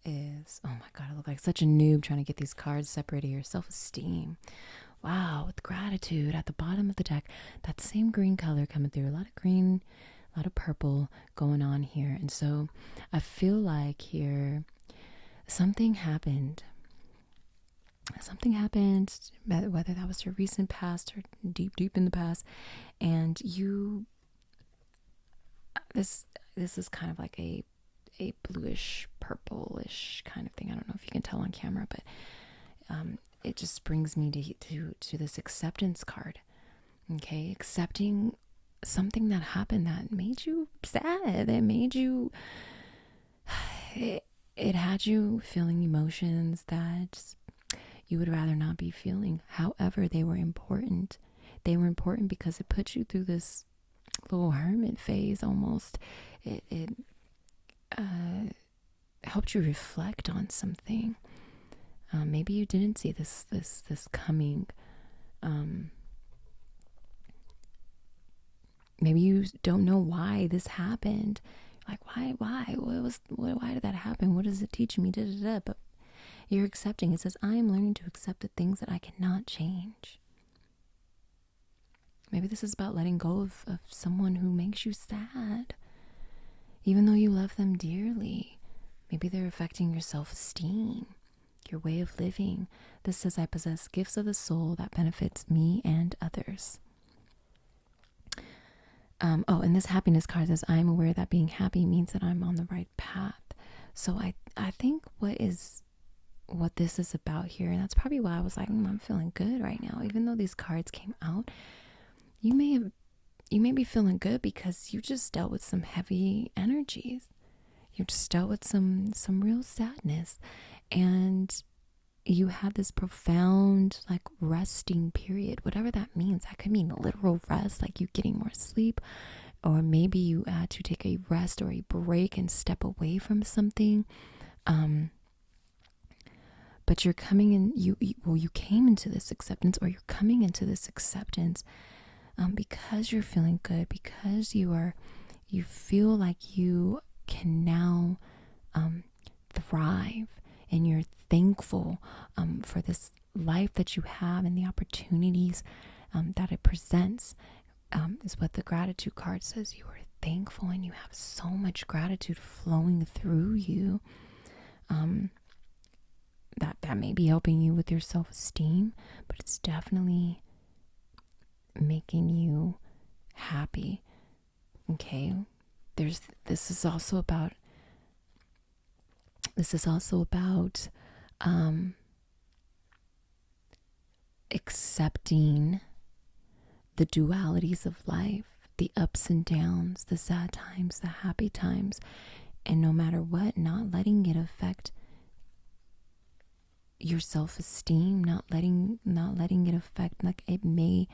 is, oh my God, I look like such a noob trying to get these cards separated here. Self-esteem. Wow, with gratitude at the bottom of the deck. That same green color coming through. A lot of green, a lot of purple going on here. And so I feel like here something happened. Something happened, whether that was your recent past or deep in the past, and this is kind of like a bluish purplish kind of thing. I don't know if you can tell on camera, but it just brings me to this acceptance card. Okay, accepting something that happened that made you sad, that made you it had you feeling emotions that you would rather not be feeling. However, they were important. They were important because it put you through this little hermit phase almost. It helped you reflect on something. Maybe you didn't see this coming. Maybe you don't know why this happened. Like, why? Why did that happen? What is it teaching me? But You're accepting. It says, I am learning to accept the things that I cannot change. Maybe this is about letting go of someone who makes you sad, even though you love them dearly. Maybe they're affecting your self-esteem, your way of living. This says, I possess gifts of the soul that benefits me and others. And this happiness card says, I am aware that being happy means that I'm on the right path. So I think what this is about here, and that's probably why I was like, I'm feeling good right now. Even though these cards came out, you may be feeling good because you just dealt with some heavy energies. You just dealt with some real sadness, and you had this profound like resting period, whatever that means. That could mean literal rest, like you getting more sleep, or maybe you had to take a rest or a break and step away from something. But you're coming in, you came into this acceptance, or you're coming into this acceptance because you're feeling good, because you feel like you can now thrive, and you're thankful for this life that you have and the opportunities that it presents, is what the gratitude card says. You are thankful, and you have so much gratitude flowing through you. That may be helping you with your self-esteem, but it's definitely making you happy. Okay, this is also about accepting the dualities of life, the ups and downs, the sad times, the happy times, and no matter what, not letting it affect your self-esteem, not letting it affect, like, it may,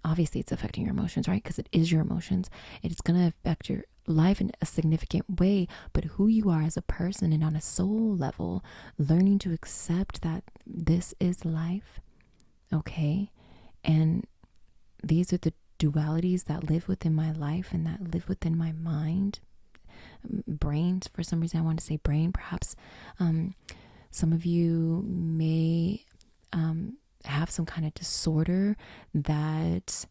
obviously it's affecting your emotions, right? Because it is your emotions. It's going to affect your life in a significant way, but who you are as a person and on a soul level, learning to accept that this is life, okay? And these are the dualities that live within my life and that live within my mind. Brains, for some reason I want to say brain. Perhaps some of you may have some kind of disorder that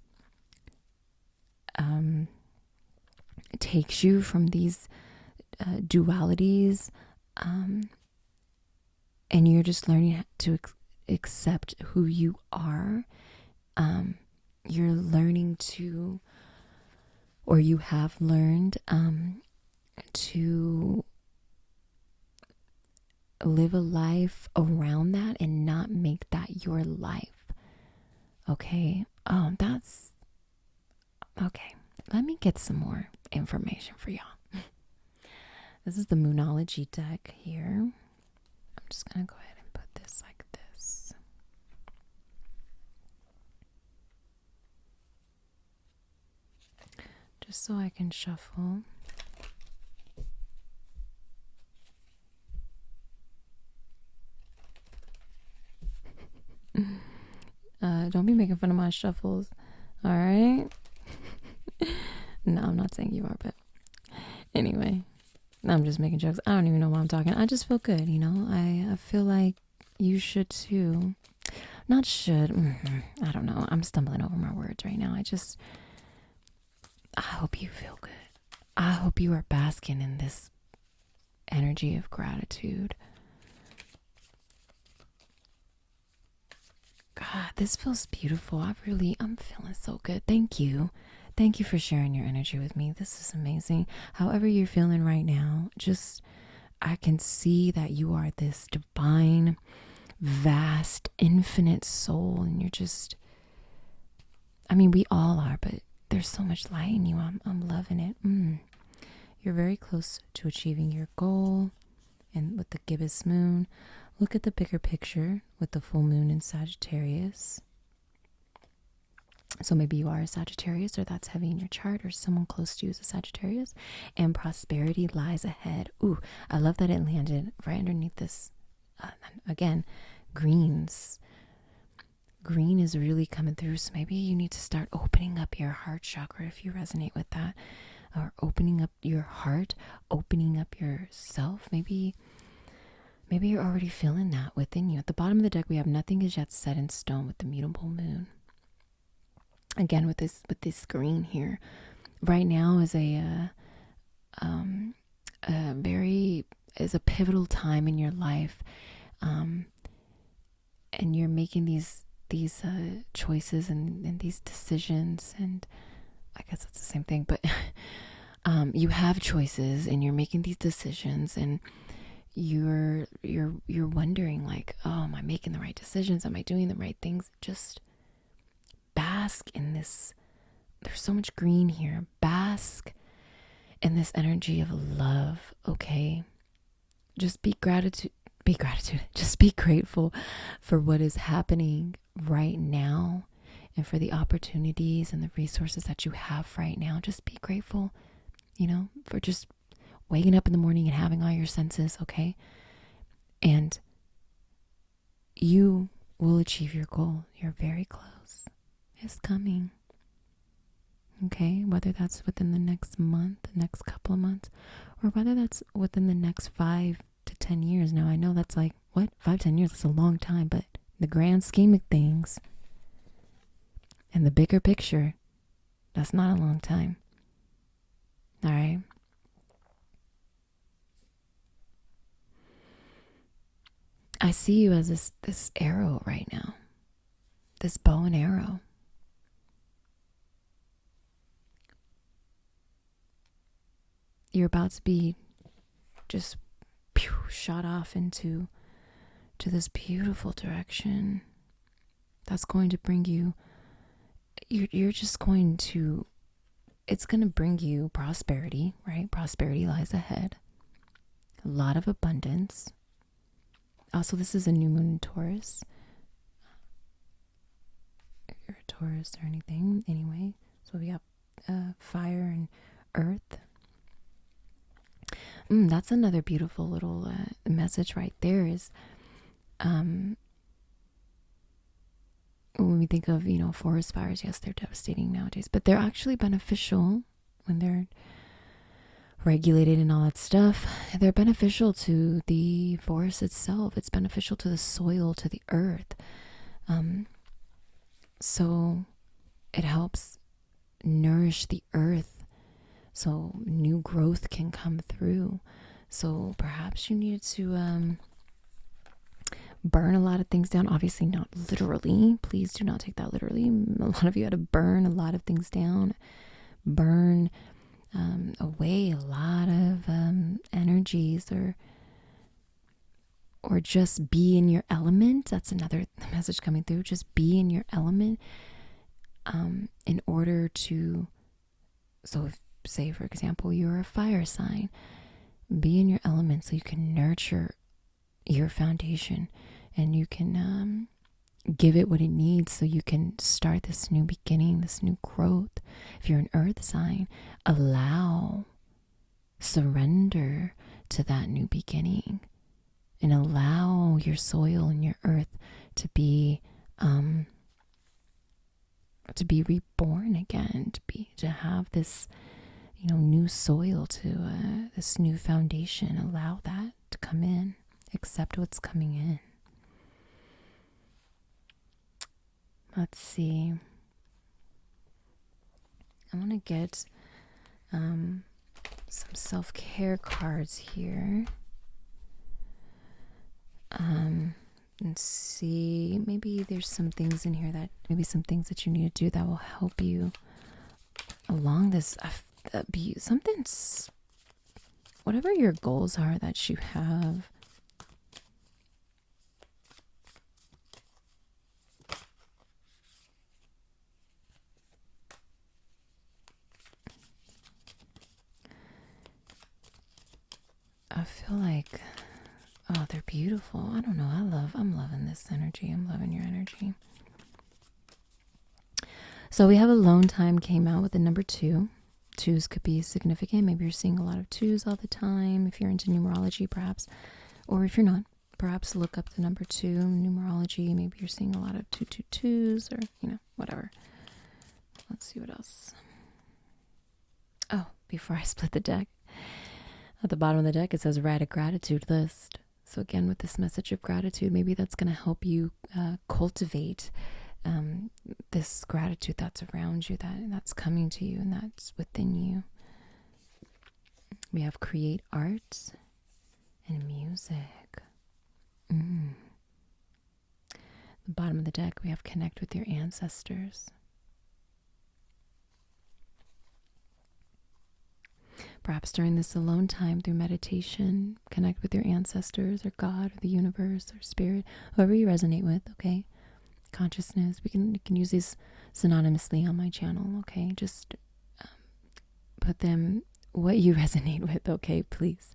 takes you from these dualities, and you're just learning to accept who you are. You're learning to, or you have learned to live a life around that and not make that your life. Okay. That's okay. Let me get some more information for y'all. This is the Moonology deck here. I'm just gonna go ahead and put this like this. Just so I can shuffle. Don't be making fun of my shuffles, all right? No, I'm not saying you are, but anyway, I'm just making jokes. I don't even know why I'm talking. I just feel good, you know? I feel like you should too. Not should. I don't know. I'm stumbling over my words right now. I hope you feel good. I hope you are basking in this energy of gratitude. God, this feels beautiful. I'm feeling so good. Thank you. Thank you for sharing your energy with me. This is amazing. However you're feeling right now, I can see that you are this divine, vast, infinite soul. And you're we all are, but there's so much light in you. I'm loving it. You're very close to achieving your goal. And with the gibbous moon, look at the bigger picture with the full moon in Sagittarius. So maybe you are a Sagittarius, or that's heavy in your chart, or someone close to you is a Sagittarius, and prosperity lies ahead. Ooh, I love that it landed right underneath this. Again, greens. Green is really coming through, so maybe you need to start opening up your heart chakra if you resonate with that, or opening up your heart, opening up yourself. Maybe maybe you're already feeling that within you. At the bottom of the deck, we have nothing is yet set in stone with the mutable moon. Again, with this green here, right now is a pivotal time in your life, and you're making these choices and these decisions, and I guess it's the same thing, but you have choices and you're making these decisions, and you're wondering like, oh, am I making the right decisions? Am I doing the right things? Just bask in this. There's so much green here. Bask in this energy of love, okay? Just be gratitude. Just be grateful for what is happening right now and for the opportunities and the resources that you have right now. Just be grateful, for just waking up in the morning and having all your senses, okay? And you will achieve your goal. You're very close. It's coming. Okay, whether that's within the next month, the next couple of months, or whether that's within the next 5 to 10 years. Now, I know that's like, what? 5-10 years, that's a long time, but the grand scheme of things and the bigger picture, that's not a long time. All right? I see you as this arrow right now, this bow and arrow. You're about to be just shot off into this beautiful direction that's going to bring you, it's going to bring you prosperity, right? Prosperity lies ahead. A lot of abundance. Also, this is a new moon in Taurus. If you're a Taurus or anything, anyway. So we got fire and earth. That's another beautiful little message right there is when we think of, forest fires, yes, they're devastating nowadays, but they're actually beneficial when they're regulated and all that stuff. They're beneficial to the forest itself. It's beneficial to the soil, to the earth. So it helps nourish the earth so new growth can come through. So perhaps you needed to burn a lot of things down. Obviously not literally. Please do not take that literally. A lot of you had to burn a lot of things down. Burn away a lot of energies, or just be in your element. That's another message coming through. Just be in your element in order to, so if, say for example, you're a fire sign, be in your element so you can nurture your foundation and you can give it what it needs so you can start this new beginning, this new growth. If you're an earth sign, surrender to that new beginning and allow your soil and your earth to be reborn again, to have this new soil, to this new foundation. Allow that to come in. Accept what's coming in. Let's see. I want to get some self-care cards here. And see, maybe there's some things in here some things that you need to do that will help you along this. Whatever your goals are that you have. I feel like, oh, they're beautiful. I don't know. I'm loving this energy. I'm loving your energy. So we have alone time came out with the number 2. 2s could be significant. Maybe you're seeing a lot of 2s all the time. If you're into numerology, perhaps. Or if you're not, perhaps look up the number 2 numerology. Maybe you're seeing a lot of 222s or, whatever. Let's see what else. Oh, before I split the deck. At the bottom of the deck, it says write a gratitude list. So again, with this message of gratitude, maybe that's going to help you cultivate this gratitude that's around you, that's coming to you and that's within you. We have create art and music. The bottom of the deck, we have connect with your ancestors. Perhaps during this alone time through meditation, connect with your ancestors or God or the universe or spirit, whoever you resonate with, okay? Consciousness. You can use these synonymously on my channel, okay? Just put them what you resonate with, okay? Please.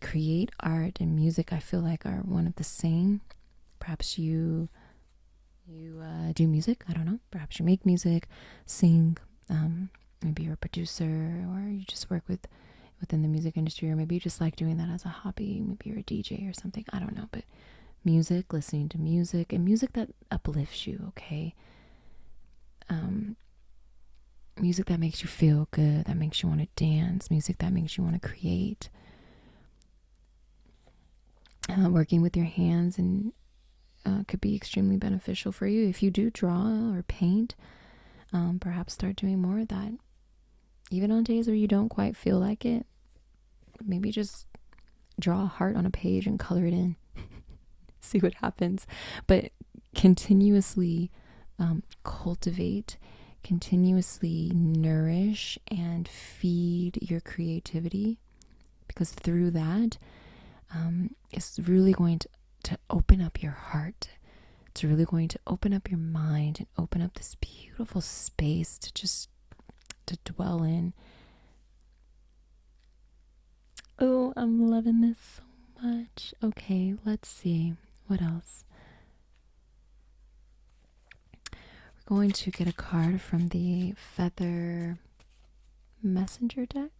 Create art and music, I feel like, are one of the same. Perhaps you do music. I don't know. Perhaps you make music, sing. Maybe you're a producer, or you just work within the music industry, or maybe you just like doing that as a hobby. Maybe you're a DJ or something. I don't know. But music, listening to music, and music that uplifts you, okay? Music that makes you feel good, that makes you want to dance, music that makes you want to create. Working with your hands and could be extremely beneficial for you. If you do draw or paint, perhaps start doing more of that. Even on days where you don't quite feel like it, maybe just draw a heart on a page and color it in. See what happens. But continuously cultivate, continuously nourish and feed your creativity, because through that, it's really going to open up your heart. It's really going to open up your mind and open up this beautiful space to dwell in. Oh, I'm loving this so much. Okay, let's see. What else? We're going to get a card from the Feather Messenger deck.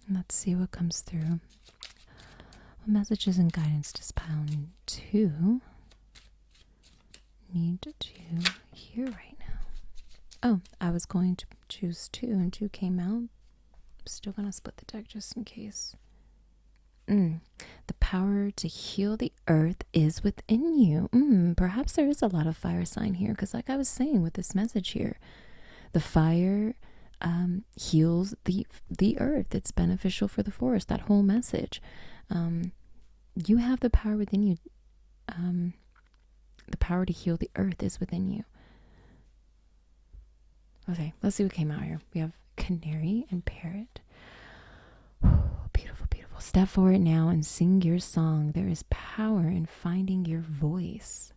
Let's see what comes through. What messages and guidance does pile 2 need to hear right now? Oh, I was going to choose 2 and 2 came out. I'm still going to split the deck just in case. The power to heal the earth is within you. Perhaps there is a lot of fire sign here, because like I was saying with this message here, the fire heals the earth. It's beneficial for the forest. That whole message. You have the power within you. The power to heal the earth is within you. Okay, let's see what came out here. We have canary and parrot. Beautiful, beautiful. Step forward now and sing your song. There is power in finding your voice.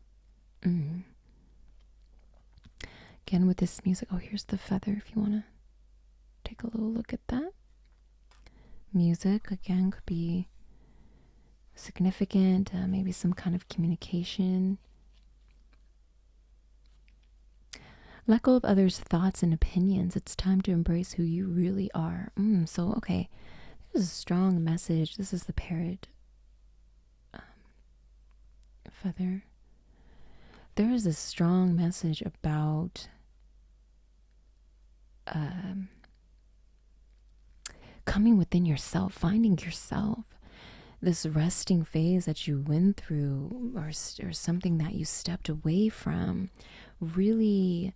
Again, with this music. Oh, here's the feather if you want to take a little look at that. Music, again, could be significant. Maybe some kind of communication. Let go of others' thoughts and opinions. It's time to embrace who you really are. So, okay. There's a strong message. This is the parrot feather. There is a strong message about coming within yourself, finding yourself. This resting phase that you went through, or something that you stepped away from, really...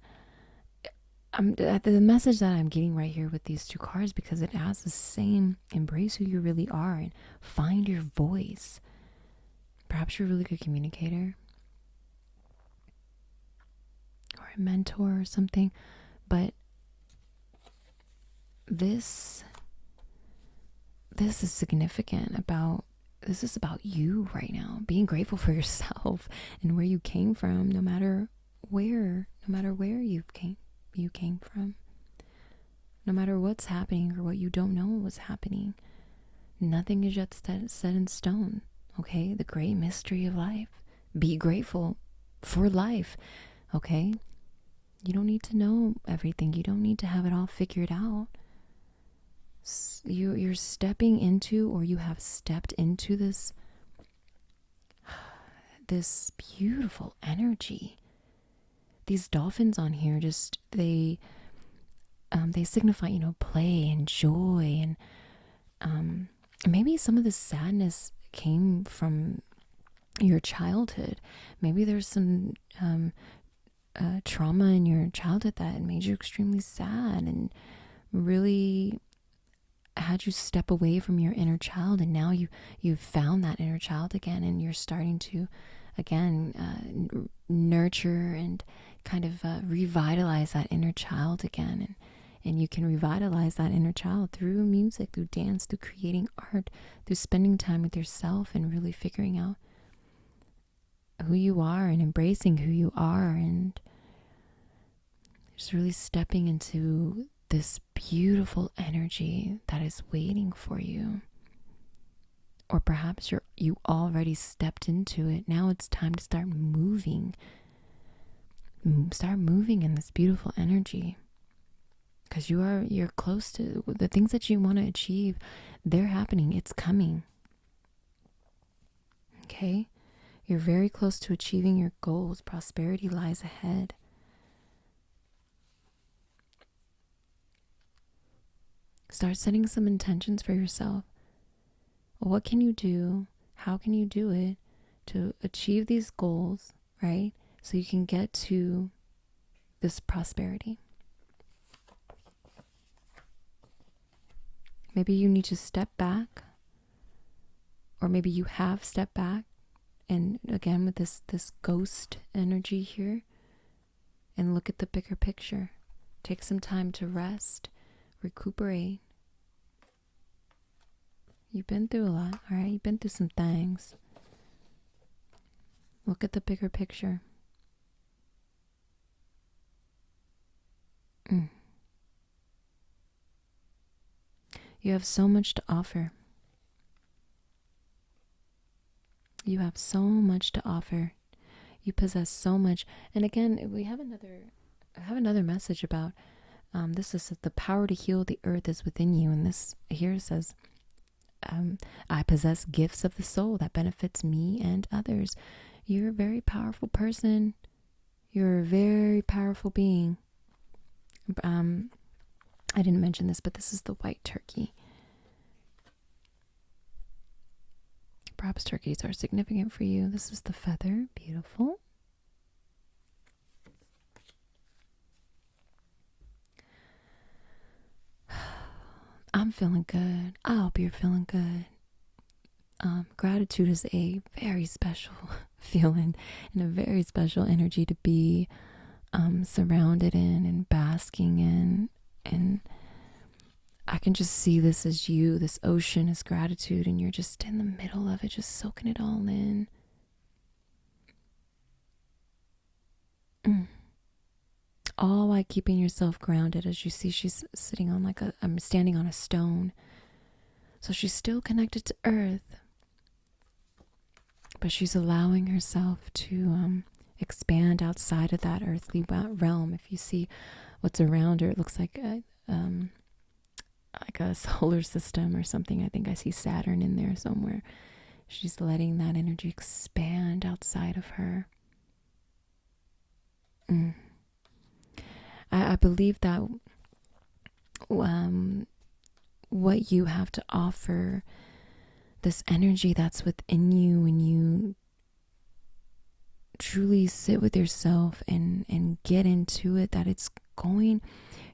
the message that I'm getting right here with these 2 cards, because it has the same embrace who you really are and find your voice. Perhaps you're a really good communicator or a mentor or something, but this is significant about, this is about you right now, being grateful for yourself and where you came from, no matter where you came from, no matter what's happening or what you don't know what's happening. Nothing is yet set in stone. Okay, the great mystery of life. Be grateful for life. Okay, you don't need to know everything. You don't need to have it all figured out. You're stepping into, or you have stepped into this beautiful energy. These dolphins on here, just they signify, play and joy, and Maybe some of the sadness came from your childhood. Maybe there's some trauma in your childhood that made you extremely sad and really had you step away from your inner child, and now you've found that inner child again, and you're starting to again nurture and kind of revitalize that inner child again. And you can revitalize that inner child through music, through dance, through creating art, through spending time with yourself and really figuring out who you are and embracing who you are, and just really stepping into this beautiful energy that is waiting for you. Or perhaps you already stepped into it. Now it's time to start moving. Start moving in this beautiful energy. Because you're close to the things that you want to achieve. They're happening. It's coming. Okay? You're very close to achieving your goals. Prosperity lies ahead. Start setting some intentions for yourself. What can you do? How can you do it to achieve these goals, right? So you can get to this prosperity. Maybe you need to step back, or maybe you have stepped back, and again with this ghost energy here, and look at the bigger picture. Take some time to rest, recuperate. You've been through a lot, all right? You've been through some things. Look at the bigger picture. You have so much to offer. You have so much to offer. You possess so much. And again, I have another message about this is the power to heal the earth is within you. And this here says, I possess gifts of the soul that benefits me and others. You're a very powerful person. You're a very powerful being. I didn't mention this, but this is the white turkey. Perhaps turkeys are significant for you. This is the feather. Beautiful. I'm feeling good. I hope you're feeling good. Gratitude is a very special feeling and a very special energy to be surrounded in and basking in. And I can just see this as you. This ocean is gratitude, and you're just in the middle of it, just soaking it all in. All while keeping yourself grounded. As you see, she's sitting on standing on a stone. So she's still connected to earth, but she's allowing herself to expand outside of that earthly realm. If you see what's around her, it looks like a solar system or something. I think I see Saturn in there somewhere. She's letting that energy expand outside of her. I believe that what you have to offer, this energy that's within you when you truly sit with yourself and get into it, that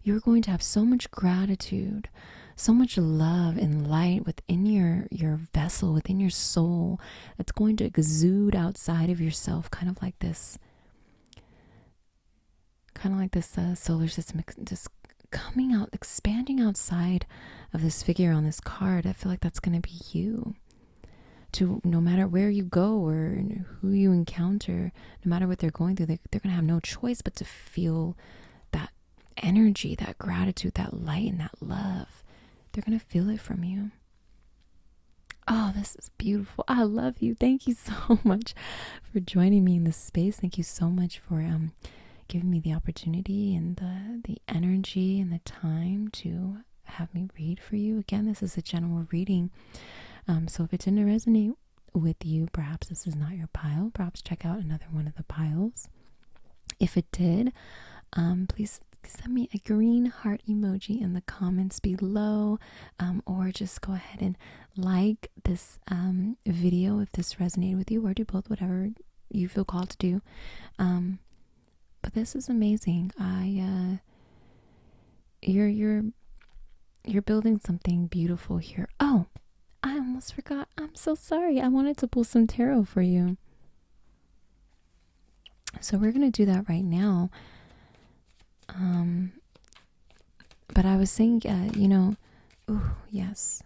you're going to have so much gratitude, so much love and light within your vessel, within your soul, that's going to exude outside of yourself, kind of like this solar system, just coming out, expanding outside of this figure on this card. I feel like that's going to be you. To no matter where you go or who you encounter, no matter what they're going through, they're going to have no choice but to feel that energy, that gratitude, that light, and that love. They're going to feel it from you. Oh, this is beautiful. I love you. Thank you so much for joining me in this space. Thank you so much for giving me the opportunity and the energy and the time to have me read for you. Again, this is a general reading. So if it didn't resonate with you, perhaps this is not your pile. Perhaps check out another one of the piles. If it did, please send me a green heart emoji in the comments below, or just go ahead and like this video if this resonated with you, or do both, whatever you feel called to do. But this is amazing. You're building something beautiful here. Oh, I almost forgot. I'm so sorry. I wanted to pull some tarot for you. So we're going to do that right now. But I was saying, yes,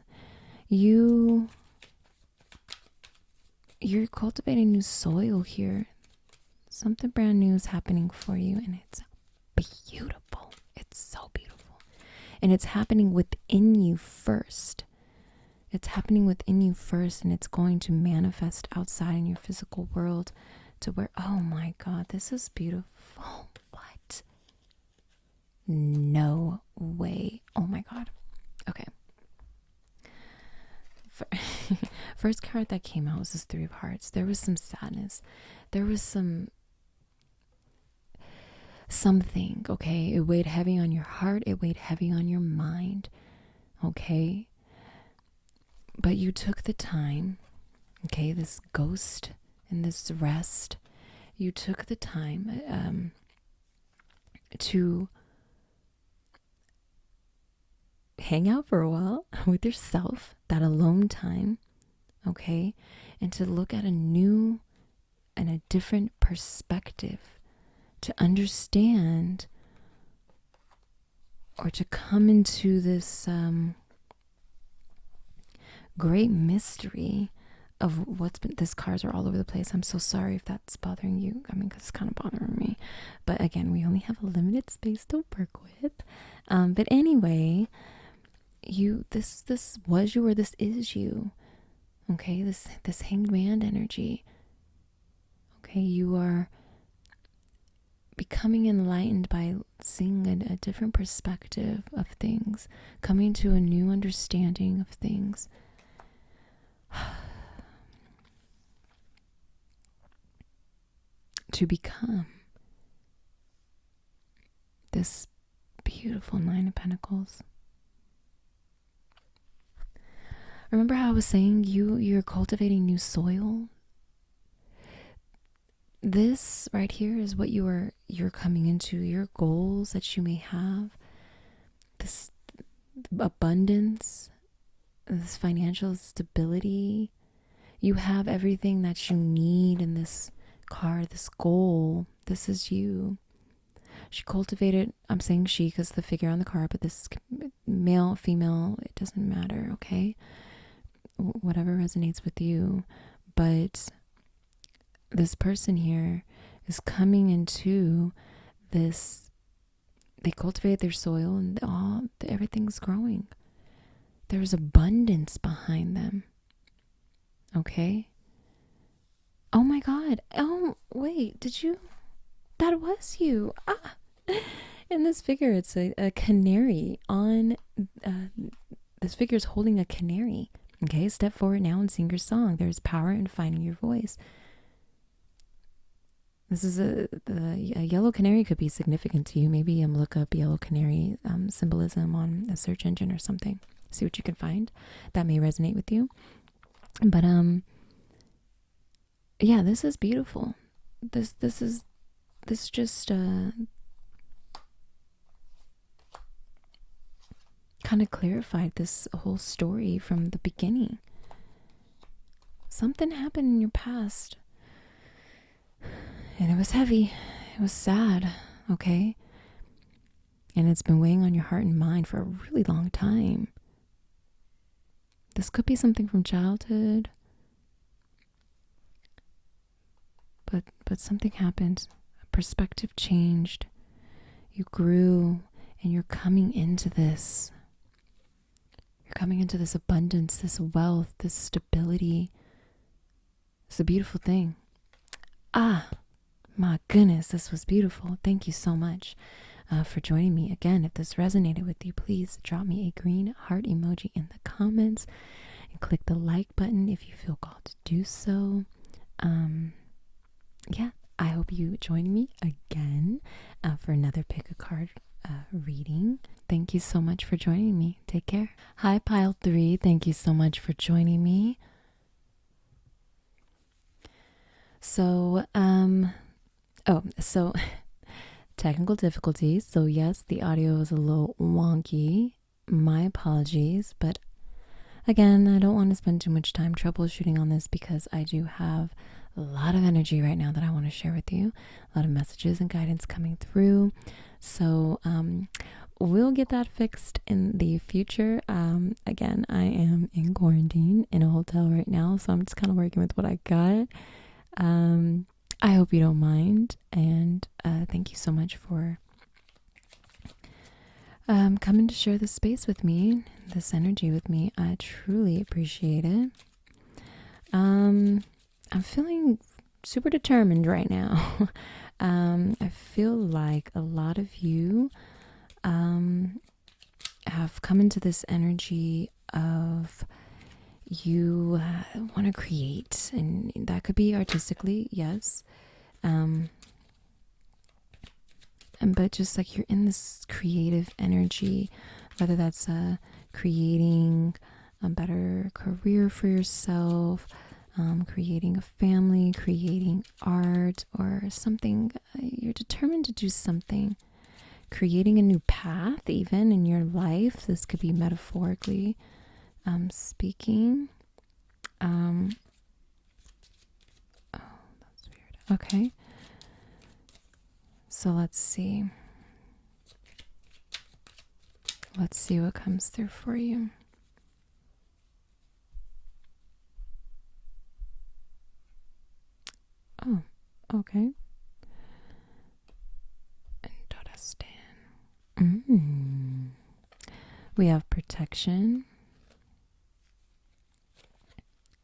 you're cultivating new soil here. Something brand new is happening for you, and it's beautiful. It's so beautiful. And it's happening within you first. It's happening within you first, and it's going to manifest outside in your physical world to where, oh my God, this is beautiful. What? No way. Oh my God. Okay. First card that came out was this Three of Hearts. There was some sadness. There was something, okay? It weighed heavy on your heart. It weighed heavy on your mind, okay? But you took the time, okay? This ghost and this rest. You took the time to hang out for a while with yourself, that alone time, okay? And to look at a new and a different perspective, to understand or to come into this great mystery of what's been. These cards are all over the place. I'm so sorry if that's bothering you. I mean, because it's kind of bothering me. But again, we only have a limited space to work with. But anyway, this was you, or this is you. Okay, this Hanged Man energy. Okay, you are becoming enlightened by seeing a different perspective of things, coming to a new understanding of things. To become this beautiful Nine of Pentacles. Remember how I was saying you're cultivating new soil? This right here is what you're coming into, your goals that you may have, this abundance, this financial stability. You have everything that you need in this card, this goal. This is you. She cultivated, I'm saying she because the figure on the card, but this male, female, it doesn't matter, okay? Whatever resonates with you. But this person here is coming into this. They cultivate their soil, and everything's growing. There's abundance behind them. Okay? Oh my God. Oh, wait, did you? That was you. Ah. In this figure, it's a canary on, this figure is holding a canary. Okay, step forward now and sing your song. There's power in finding your voice. This is a yellow canary could be significant to you. Maybe look up yellow canary symbolism on a search engine or something. See what you can find. That may resonate with you. But yeah, this is beautiful. This just kind of clarified this whole story from the beginning. Something happened in your past. And it was heavy. It was sad, okay? And it's been weighing on your heart and mind for a really long time. This could be something from childhood. But something happened. A perspective changed. You grew, and you're coming into this. You're coming into this abundance, this wealth, this stability. It's a beautiful thing. Ah, my goodness, this was beautiful. Thank you so much for joining me. Again, if this resonated with you, please drop me a green heart emoji in the comments and click the like button if you feel called to do so. Yeah, I hope you join me again for another pick a card reading. Thank you so much for joining me. Take care. Hi, Pile 3. Thank you so much for joining me. So, technical difficulties. So yes, the audio is a little wonky. My apologies, but again, I don't want to spend too much time troubleshooting on this because I do have a lot of energy right now that I want to share with you. A lot of messages and guidance coming through. So, we'll get that fixed in the future. Again, I am in quarantine in a hotel right now, so I'm just kind of working with what I got. I hope you don't mind, and thank you so much for coming to share this space with me, this energy with me. I truly appreciate it. I'm feeling super determined right now. I feel like a lot of you have come into this energy of you want to create, and that could be artistically, yes, but just like you're in this creative energy, whether that's creating a better career for yourself, creating a family, creating art, or something. You're determined to do something, creating a new path even in your life. This could be metaphorically speaking. Oh, that's weird. Okay. So let's see. Let's see what comes through for you. Oh, okay. Interesting. We have protection,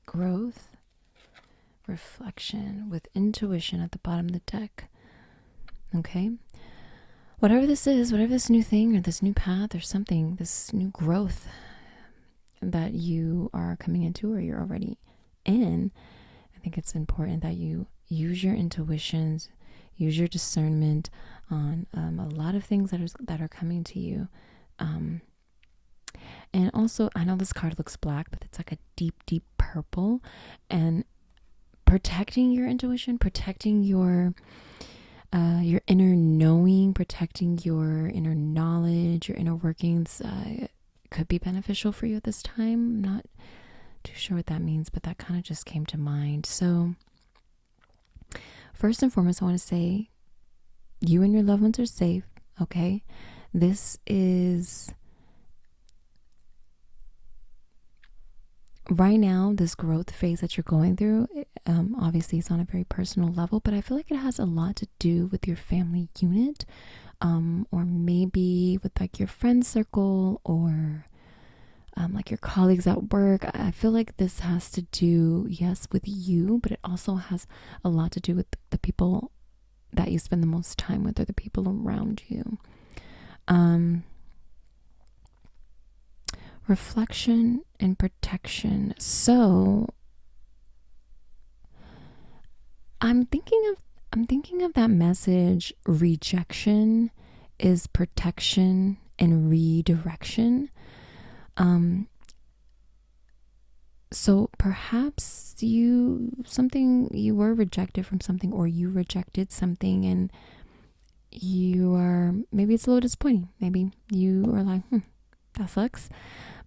growth, reflection, with intuition at the bottom of the deck. Okay? Whatever this is, whatever this new thing or this new path or something, this new growth that you are coming into or you're already in, I think it's important that you use your intuitions, use your discernment on a lot of things that are coming to you. And also, I know this card looks black, but it's like a deep, deep purple. And protecting your intuition, protecting your inner knowing, protecting your inner knowledge, your inner workings could be beneficial for you at this time. I'm not too sure what that means, but that kind of just came to mind. So first and foremost, I want to say you and your loved ones are safe, okay? This is, right now, this growth phase that you're going through, obviously it's on a very personal level, but I feel like it has a lot to do with your family unit, or maybe with like your friend circle, or like your colleagues at work. I feel like this has to do, yes, with you, but it also has a lot to do with the people that you spend the most time with, or the people around you. Reflection and protection. So I'm thinking of that message. Rejection is protection and redirection. So perhaps you were rejected from something, or you rejected something, and maybe it's a little disappointing. Maybe you are like, that sucks.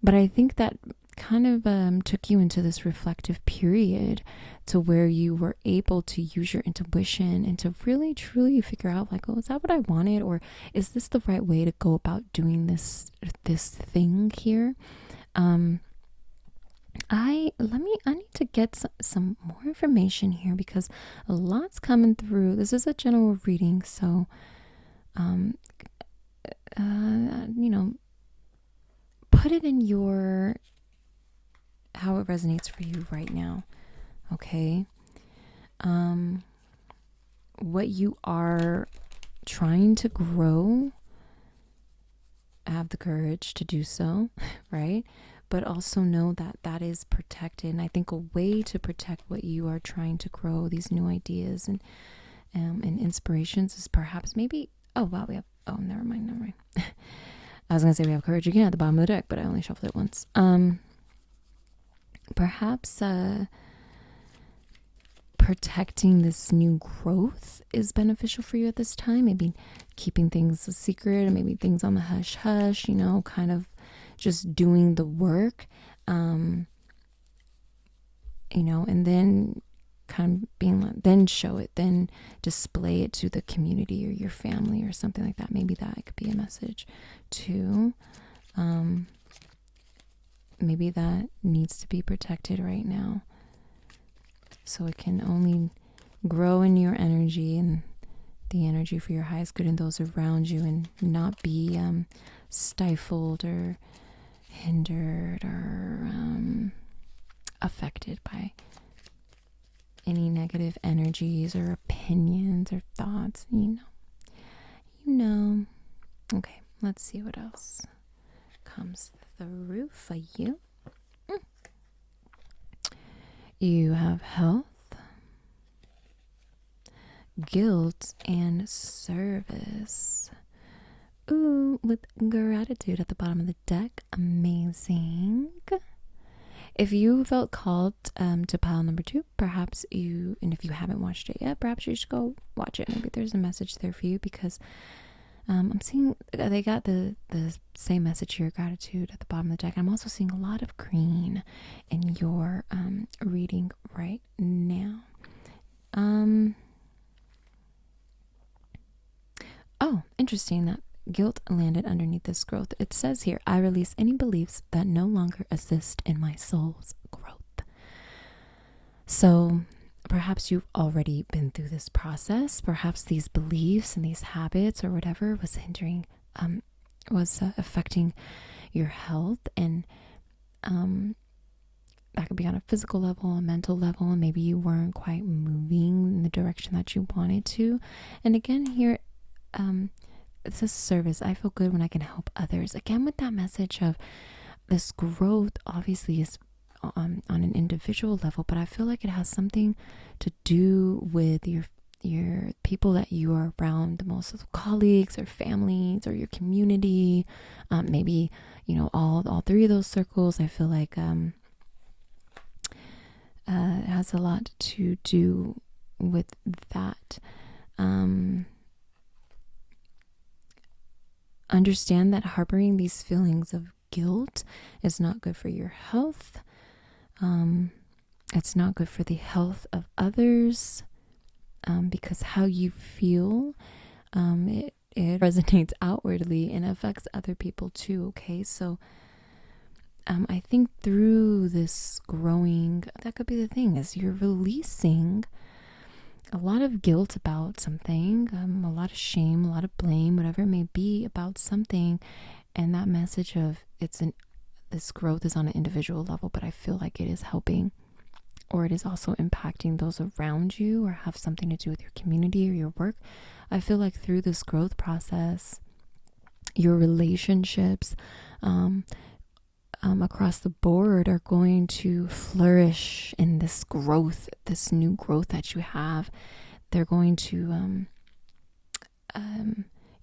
But I think that kind of took you into this reflective period to where you were able to use your intuition and to really truly figure out, like, oh, is that what I wanted, or is this the right way to go about doing this thing here? I need to get some more information here, because a lot's coming through. This is a general reading, so put it in how it resonates for you right now. Okay. What you are trying to grow, have the courage to do so, right? But also know that that is protected. And I think a way to protect what you are trying to grow, these new ideas and inspirations, is perhaps maybe Oh, wow, we have, oh, never mind. I was going to say we have courage again at the bottom of the deck, but I only shuffled it once. Perhaps protecting this new growth is beneficial for you at this time. Maybe keeping things a secret, or maybe things on the hush hush, kind of just doing the work, and then kind of being like, then show it, then display it to the community or your family or something like that. Maybe that could be a message too. Maybe that needs to be protected right now, so it can only grow in your energy and the energy for your highest good and those around you, and not be stifled or hindered or affected by any negative energies or opinions or thoughts. Okay, let's see what else comes through for you. You have health, guilt, and service. Ooh, with gratitude at the bottom of the deck. Amazing. If you felt called to pile number 2, perhaps and if you haven't watched it yet, perhaps you should go watch it. Maybe there's a message there for you, because I'm seeing they got the same message here, gratitude, at the bottom of the deck. I'm also seeing a lot of green in your reading right now. Oh, interesting that guilt landed underneath this growth. It says here, I release any beliefs that no longer assist in my soul's growth. So perhaps you've already been through this process. Perhaps these beliefs and these habits or whatever was hindering, was affecting your health. And that could be on a physical level, a mental level, and maybe you weren't quite moving in the direction that you wanted to. And again, here, it says service. I feel good when I can help others. Again, with that message of this growth, obviously is on an individual level, but I feel like it has something to do with your people that you are around the most, of colleagues or families or your community. Maybe all 3 of those circles. I feel like it has a lot to do with that. Understand that harboring these feelings of guilt is not good for your health. It's not good for the health of others, because how you feel, it resonates outwardly and affects other people too. Okay, so I think through this growing, that could be the thing, is you're releasing a lot of guilt about something, a lot of shame, a lot of blame, whatever it may be about something. And that message of this growth is on an individual level, but I feel like it is helping, or it is also impacting those around you, or have something to do with your community or your work. I feel like through this growth process, your relationships across the board are going to flourish in this growth, this new growth that you have. They're going to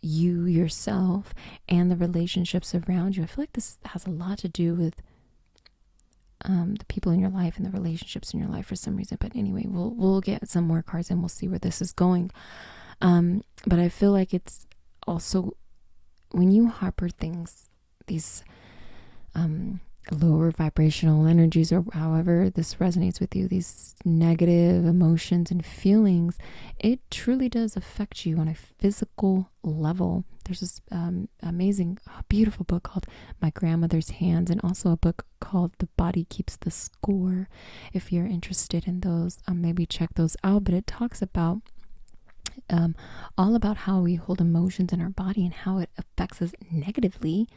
you yourself and the relationships around you. I feel like this has a lot to do with the people in your life and the relationships in your life for some reason. But anyway, we'll get some more cards and we'll see where this is going. But I feel like it's also, when you harbor things, these lower vibrational energies, or however this resonates with you, these negative emotions and feelings, it truly does affect you on a physical level. There's this amazing, beautiful book called My Grandmother's Hands, and also a book called The Body Keeps the Score. If you're interested in those, maybe check those out. But it talks about all about how we hold emotions in our body and how it affects us negatively.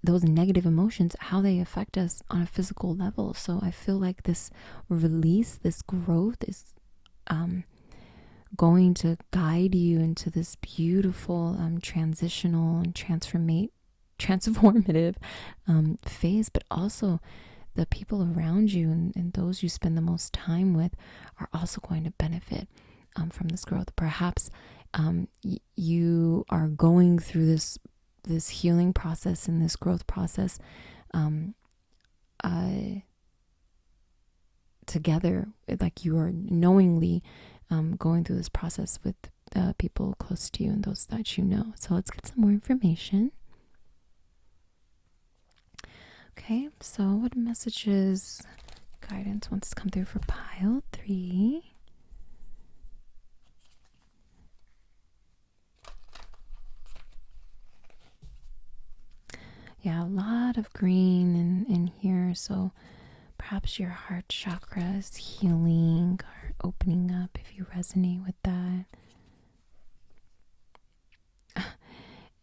Those negative emotions, how they affect us on a physical level. So I feel like this release, this growth is going to guide you into this beautiful transitional and transformative phase. But also the people around you and those you spend the most time with are also going to benefit from this growth. Perhaps you are going through this healing process and this growth process together, like you are knowingly going through this process with people close to you and those that you know. So let's get some more information. Okay, so what messages, guidance wants to come through for pile 3? Yeah, a lot of green in here, so perhaps your heart chakra is healing or opening up if you resonate with that.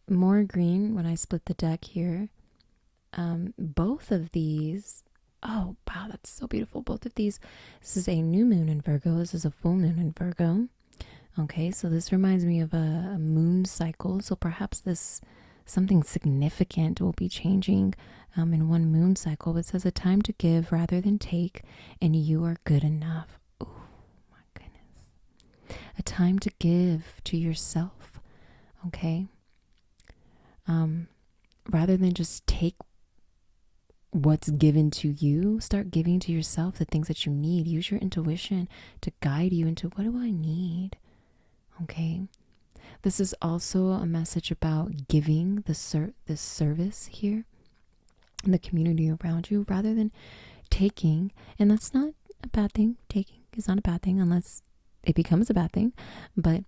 More green when I split the deck here. Both of these, oh wow, that's so beautiful. Both of these, this is a new moon in Virgo, this is a full moon in Virgo. Okay, so this reminds me of a moon cycle, so perhaps something significant will be changing in one moon cycle. It says a time to give rather than take, and you are good enough. Oh my goodness. A time to give to yourself, okay? Rather than just take what's given to you, start giving to yourself the things that you need. Use your intuition to guide you into, what do I need? Okay. This is also a message about giving this service here in the community around you rather than taking. And that's not a bad thing. Taking is not a bad thing unless it becomes a bad thing. But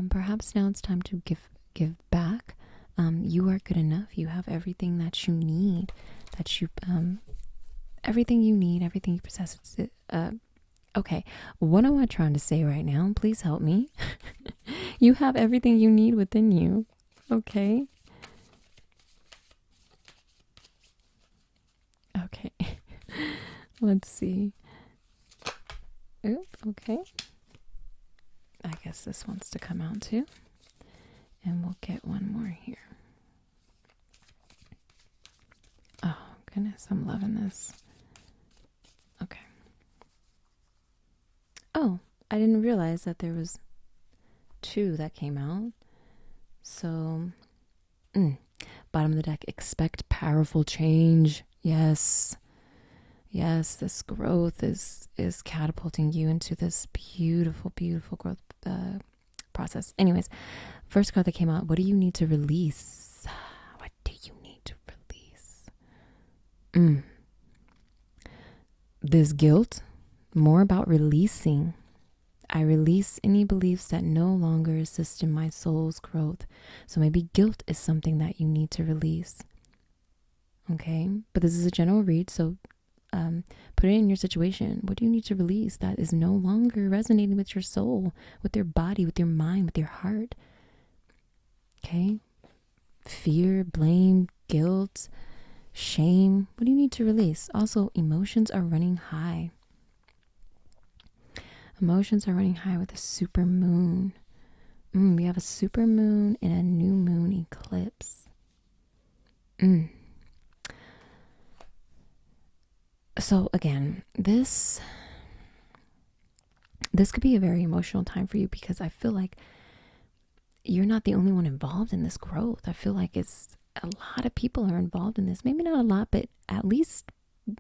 perhaps now it's time to give back. You are good enough. You have everything that you need. Everything you need, everything you possess. Okay, what am I trying to say right now? Please help me. You have everything you need within you. Okay. Okay. Let's see. Oop, okay. I guess this wants to come out too. And we'll get one more here. Oh, goodness, I'm loving this. Okay. Oh, I didn't realize that there was 2 that came out. So, bottom of the deck, expect powerful change. Yes. Yes, this growth is catapulting you into this beautiful, beautiful growth process. Anyways, first card that came out, what do you need to release? What do you need to release? This guilt, more about releasing. I release any beliefs that no longer assist in my soul's growth. So maybe guilt is something that you need to release. Okay, but this is a general read, so put it in your situation. What do you need to release that is no longer resonating with your soul, with your body, with your mind, with your heart? Okay, fear, blame, guilt, shame. What do you need to release? Also, emotions are running high. Emotions are running high with a super moon. We have a super moon and a new moon eclipse. So again, this could be a very emotional time for you, because I feel like you're not the only one involved in this growth. I feel like it's a lot of people are involved in this. Maybe not a lot, but at least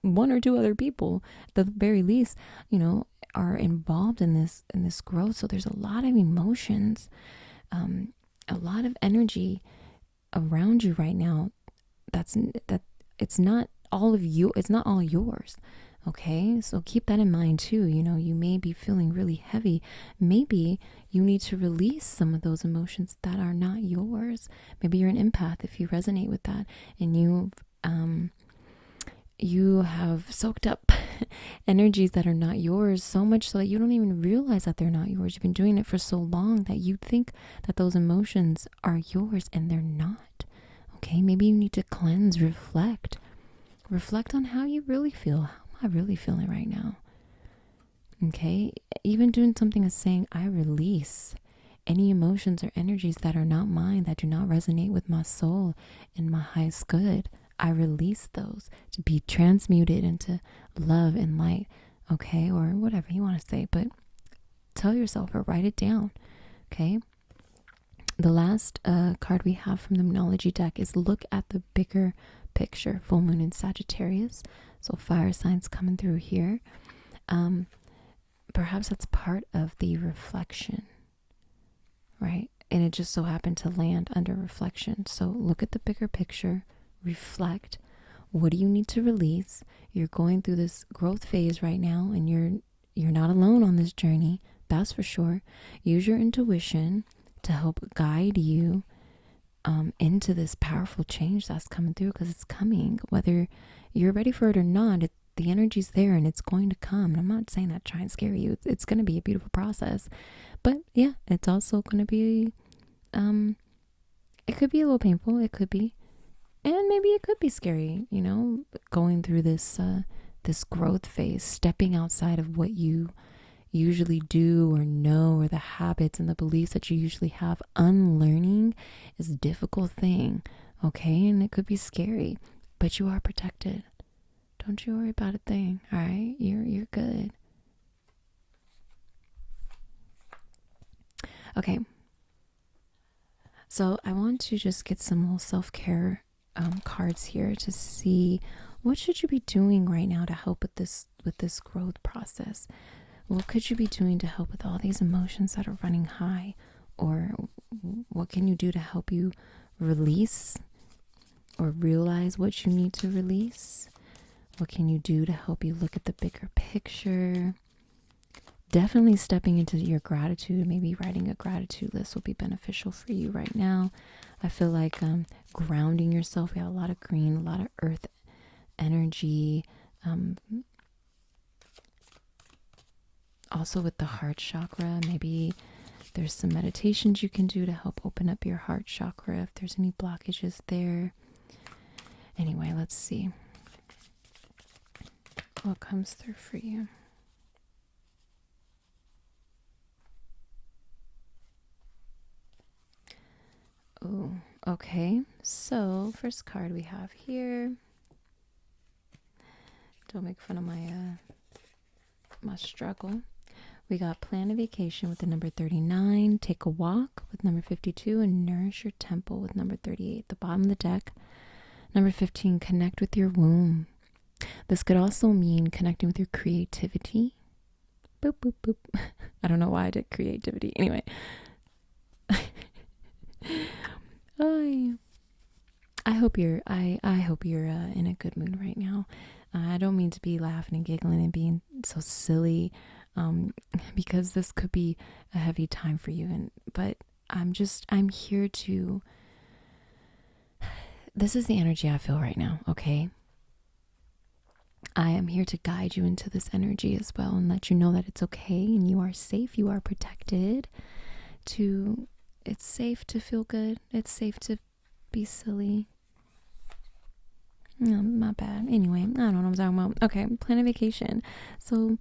1 or 2 other people, at the very least, are involved in this growth. So there's a lot of emotions, a lot of energy around you right now. That it's not all of you. It's not all yours. Okay, so keep that in mind too. You may be feeling really heavy. Maybe you need to release some of those emotions that are not yours. Maybe you're an empath if you resonate with that, and you have soaked up energies that are not yours, so much so that you don't even realize that they're not yours. You've been doing it for so long that you think that those emotions are yours, and they're not. Okay, maybe you need to cleanse, reflect on how you really feel. How am I really feeling right now? Okay, even doing something as saying, I release any emotions or energies that are not mine, that do not resonate with my soul and my highest good. I release those to be transmuted into love and light. Okay, or whatever you want to say, but tell yourself or write it down. Okay, The last card we have from the Numerology deck is look at the bigger picture. Full moon in Sagittarius. So fire signs coming through here. Perhaps that's part of the reflection, right? And it just so happened to land under reflection. So look at the bigger picture, reflect. What do you need to release? You're going through this growth phase right now, and you're not alone on this journey. That's for sure. Use your intuition to help guide you into this powerful change that's coming through, because it's coming. Whether you're ready for it or not, the energy's there and it's going to come. And I'm not saying that to try and scare you. It's going to be a beautiful process. But yeah, it's also going to be, it could be a little painful. It could be. And maybe it could be scary, you know, going through this growth phase, stepping outside of what you usually do or know, or the habits and the beliefs that you usually have. Unlearning is a difficult thing, okay? And it could be scary, but you are protected. Don't you worry about a thing, all right? You're good. Okay. So I want to just get some little self-care cards here to see what should you be doing right now to help with this growth process. What could you be doing to help with all these emotions that are running high? Or what can you do to help you release or realize what you need to release? What can you do to help you look at the bigger picture? Definitely stepping into your gratitude. Maybe writing a gratitude list will be beneficial for you right now. I feel like grounding yourself. We have a lot of green, a lot of earth energy. Also with the heart chakra, maybe there's some meditations you can do to help open up your heart chakra if there's any blockages there. Anyway, let's see what comes through for you. Oh, okay. So first card we have here. Don't make fun of my struggle. We got plan a vacation with the number 39, take a walk with number 52, and nourish your temple with number 38. The bottom of the deck, number 15, connect with your womb. This could also mean connecting with your creativity. Boop, boop, boop. I don't know why I did creativity. Anyway. I hope you're in a good mood right now. I don't mean to be laughing and giggling and being so silly, because this could be a heavy time for you. But I'm here to. This is the energy I feel right now. Okay. I am here to guide you into this energy as well, and let you know that it's okay and you are safe. You are protected. It's safe to feel good. It's safe to be silly. No, not bad. Anyway, I don't know what I'm talking about. Okay, plan a vacation. So,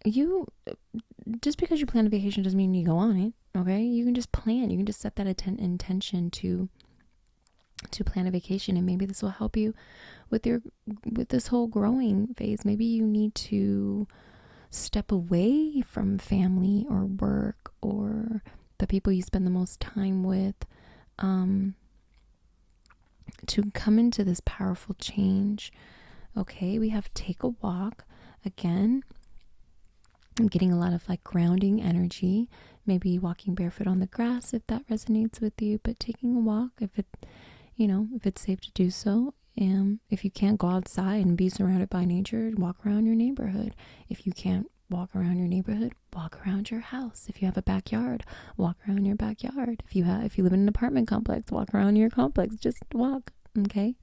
you just because you plan a vacation doesn't mean you go on it. Okay, you can just plan. You can just set that intention to plan a vacation, and maybe this will help you with this whole growing phase. Maybe you need to step away from family or work or the people you spend the most time with, to come into this powerful change. Okay, we have take a walk. Again, I'm getting a lot of like grounding energy. Maybe walking barefoot on the grass if that resonates with you, but taking a walk if it's safe to do so. If you can't go outside and be surrounded by nature, walk around your neighborhood. If you can't walk around your neighborhood, walk around your house. If you have a backyard, walk around your backyard. If you live in an apartment complex, walk around your complex. Just walk, okay?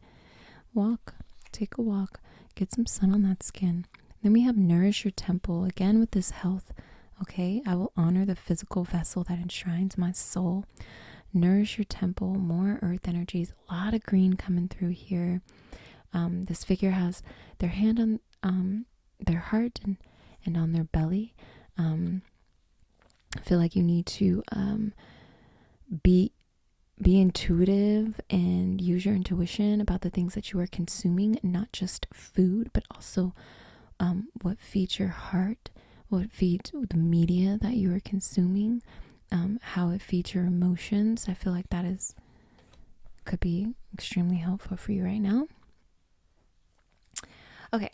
Walk, take a walk, get some sun on that skin. Then we have nourish your temple, again with this health, okay? I will honor the physical vessel that enshrines my soul. Nourish your temple, more earth energies, a lot of green coming through here. This figure has their hand on their heart and on their belly. I feel like you need to be intuitive and use your intuition about the things that you are consuming, not just food, but also what feeds your heart, what feeds the media that you are consuming, how it feeds your emotions. I feel like that could be extremely helpful for you right now. Okay,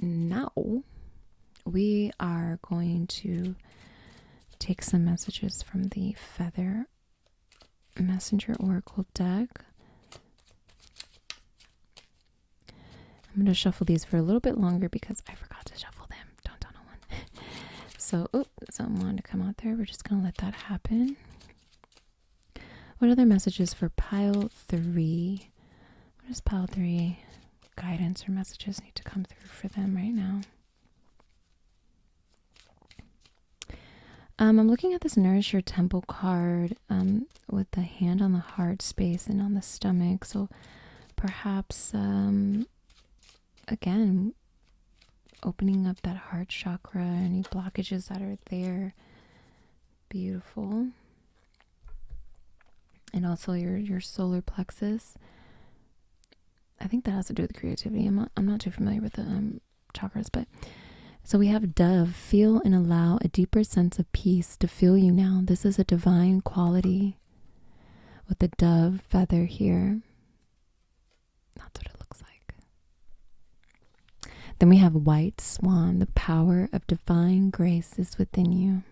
now we are going to take some messages from the Feather Messenger Oracle deck. I'm going to shuffle these for a little bit longer because I forgot to shuffle them. Don't tell no one. So, something wanted to come out there. We're just going to let that happen. What other messages for pile 3? What does pile 3 guidance or messages need to come through for them right now? I'm looking at this Nourish Your Temple card with the hand on the heart space and on the stomach. So perhaps, again, opening up that heart chakra, any blockages that are there. Beautiful. And also your solar plexus. I think that has to do with creativity. I'm not too familiar with the chakras, but so we have dove. Feel and allow a deeper sense of peace to fill you now. This is a divine quality with the dove feather here. That's what it looks like. Then we have white swan. The power of divine grace is within you.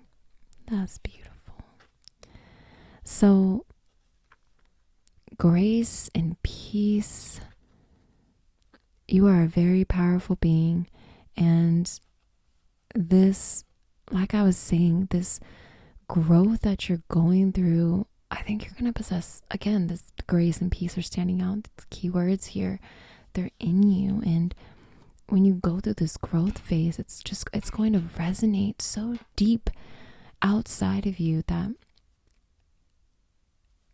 That's beautiful. So grace and peace. You are a very powerful being, and this, like I was saying, this growth that you're going through, I think you're going to possess, again, this grace and peace are standing out. The keywords here, they're in you. And when you go through this growth phase, it's going to resonate so deep outside of you that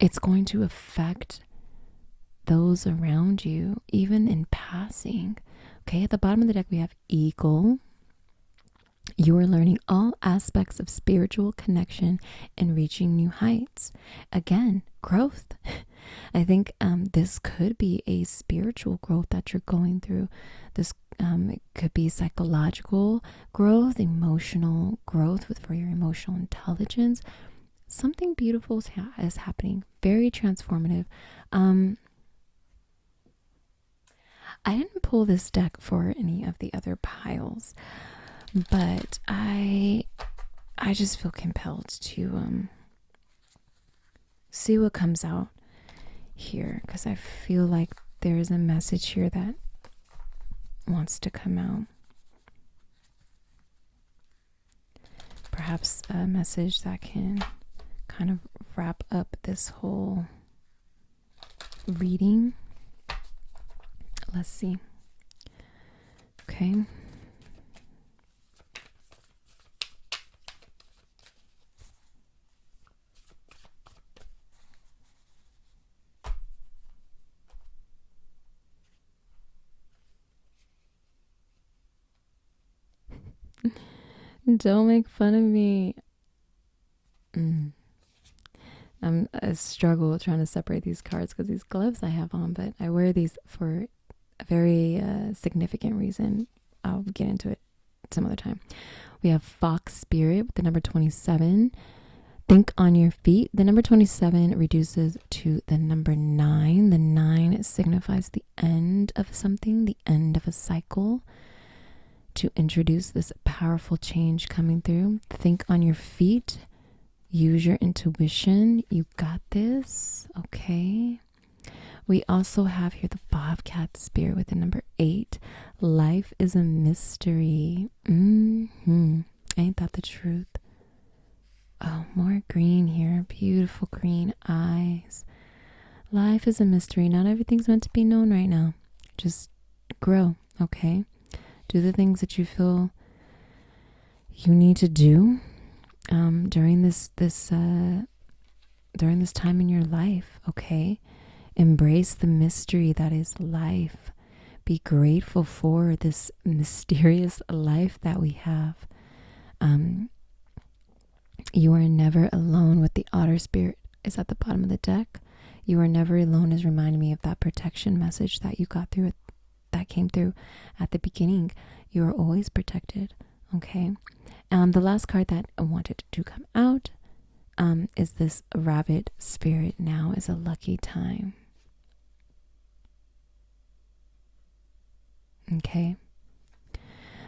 it's going to affect those around you, even in passing. Okay, at the bottom of the deck, we have Eagle. You are learning all aspects of spiritual connection and reaching new heights. Again, growth. I think this could be a spiritual growth that you're going through. This it could be psychological growth, emotional growth for your emotional intelligence. Something beautiful is happening. Very transformative. I didn't pull this deck for any of the other piles, but I just feel compelled to see what comes out here, because I feel like there is a message here that wants to come out. Perhaps a message that can kind of wrap up this whole reading. Let's see. Okay. Don't make fun of me. I struggle trying to separate these cards because these gloves I have on, but I wear these for a very significant reason. I'll get into it some other time. We have Fox Spirit with the number 27. Think on your feet. The number 27 reduces to the number 9. The 9 signifies the end of something, the end of a cycle. To introduce this powerful change coming through. Think on your feet. Use your intuition. You got this. Okay. We also have here the Bobcat Spirit with the number 8. Life is a mystery. Ain't that the truth? Oh, more green here. Beautiful green eyes. Life is a mystery. Not everything's meant to be known right now. Just grow, okay? Do the things that you feel you need to do during this time in your life, okay? Embrace the mystery that is life. Be grateful for this mysterious life that we have. You are never alone. With the Otter Spirit is at the bottom of the deck. You are never alone is reminding me of that protection message that you got through, that came through at the beginning. You are always protected. Okay. The last card that I wanted to come out is this rabbit spirit. Now is a lucky time. Okay.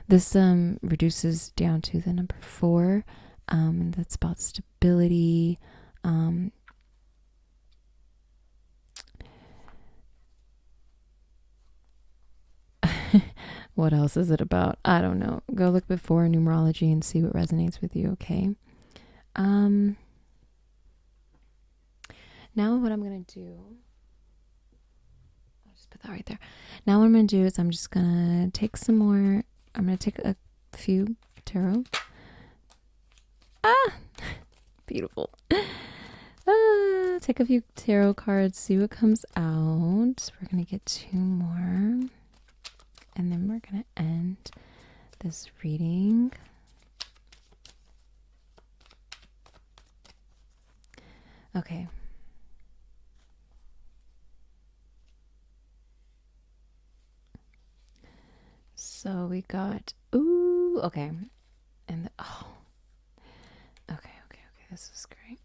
This reduces down to the number 4. And that's about stability. What else is it about? I don't know. Go look before numerology and see what resonates with you, okay? Now what I'm going to do, I'll just put that right there. Now what I'm going to do is I'm just going to take some more, I'm going to take a few tarot. Beautiful. Take a few tarot cards, see what comes out. We're going to get 2 more. And then we're going to end this reading. Okay. So we got, okay. And okay. This is great.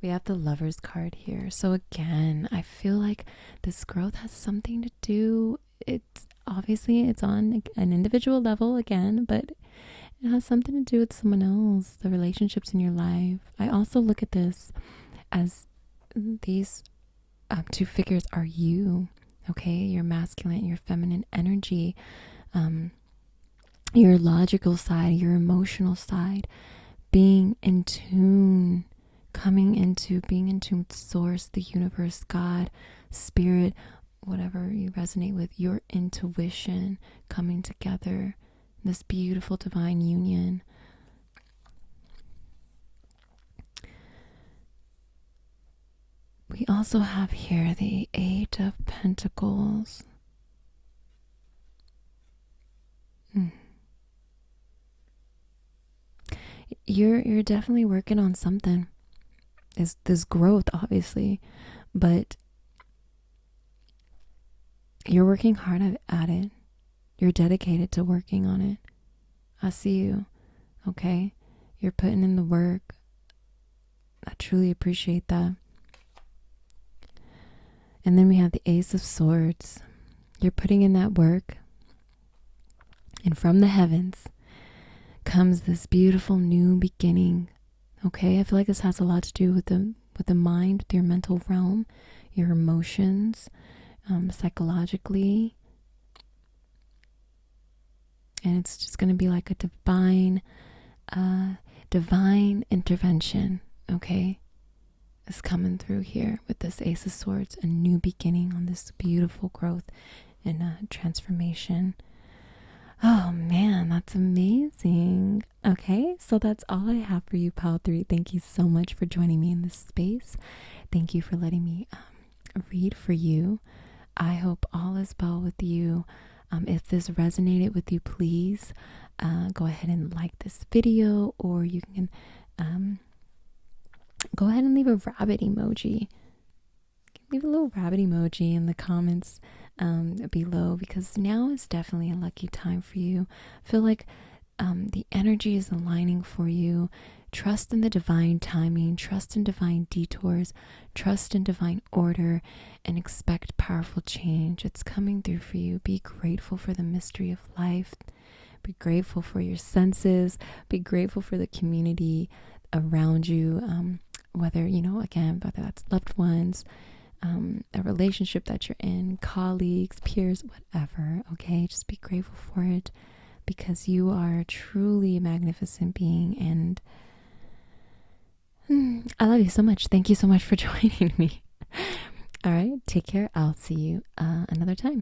We have the Lover's card here. So again, I feel like this growth has something to do. It's obviously it's on an individual level again, but it has something to do with someone else, the relationships in your life. I also look at this as these 2 figures are you, okay? Your masculine, your feminine energy, your logical side, your emotional side, being in tune, being in tune with source, the universe, God, spirit, whatever you resonate with, your intuition coming together, this beautiful divine union. We also have here the 8 of Pentacles. You're definitely working on something. Is this growth, obviously, but you're working hard at it. You're dedicated to working on it. I see you, okay? You're putting in the work. I truly appreciate that. And then we have the Ace of Swords. You're putting in that work. And from the heavens comes this beautiful new beginning. Okay, I feel like this has a lot to do with the mind, with your mental realm, your emotions, psychologically. And it's just going to be like a divine intervention, okay? Is coming through here with this Ace of Swords, a new beginning on this beautiful growth and transformation. Oh man, that's amazing. Okay, so that's all I have for you, Pile 3. Thank you so much for joining me in this space. Thank you for letting me read for you. I hope all is well with you. If this resonated with you, please go ahead and like this video, or you can go ahead and leave a rabbit emoji. Leave a little rabbit emoji in the comments below, because now is definitely a lucky time for you. I feel like the energy is aligning for you. Trust in the divine timing, trust in divine detours, trust in divine order, and expect powerful change. It's coming through for you. Be grateful for the mystery of life. Be grateful for your senses. Be grateful for the community around you, whether that's loved ones, a relationship that you're in, colleagues, peers, whatever, okay? Just be grateful for it, because you are truly a magnificent being, and I love you so much. Thank you so much for joining me. All right, take care. I'll see you another time.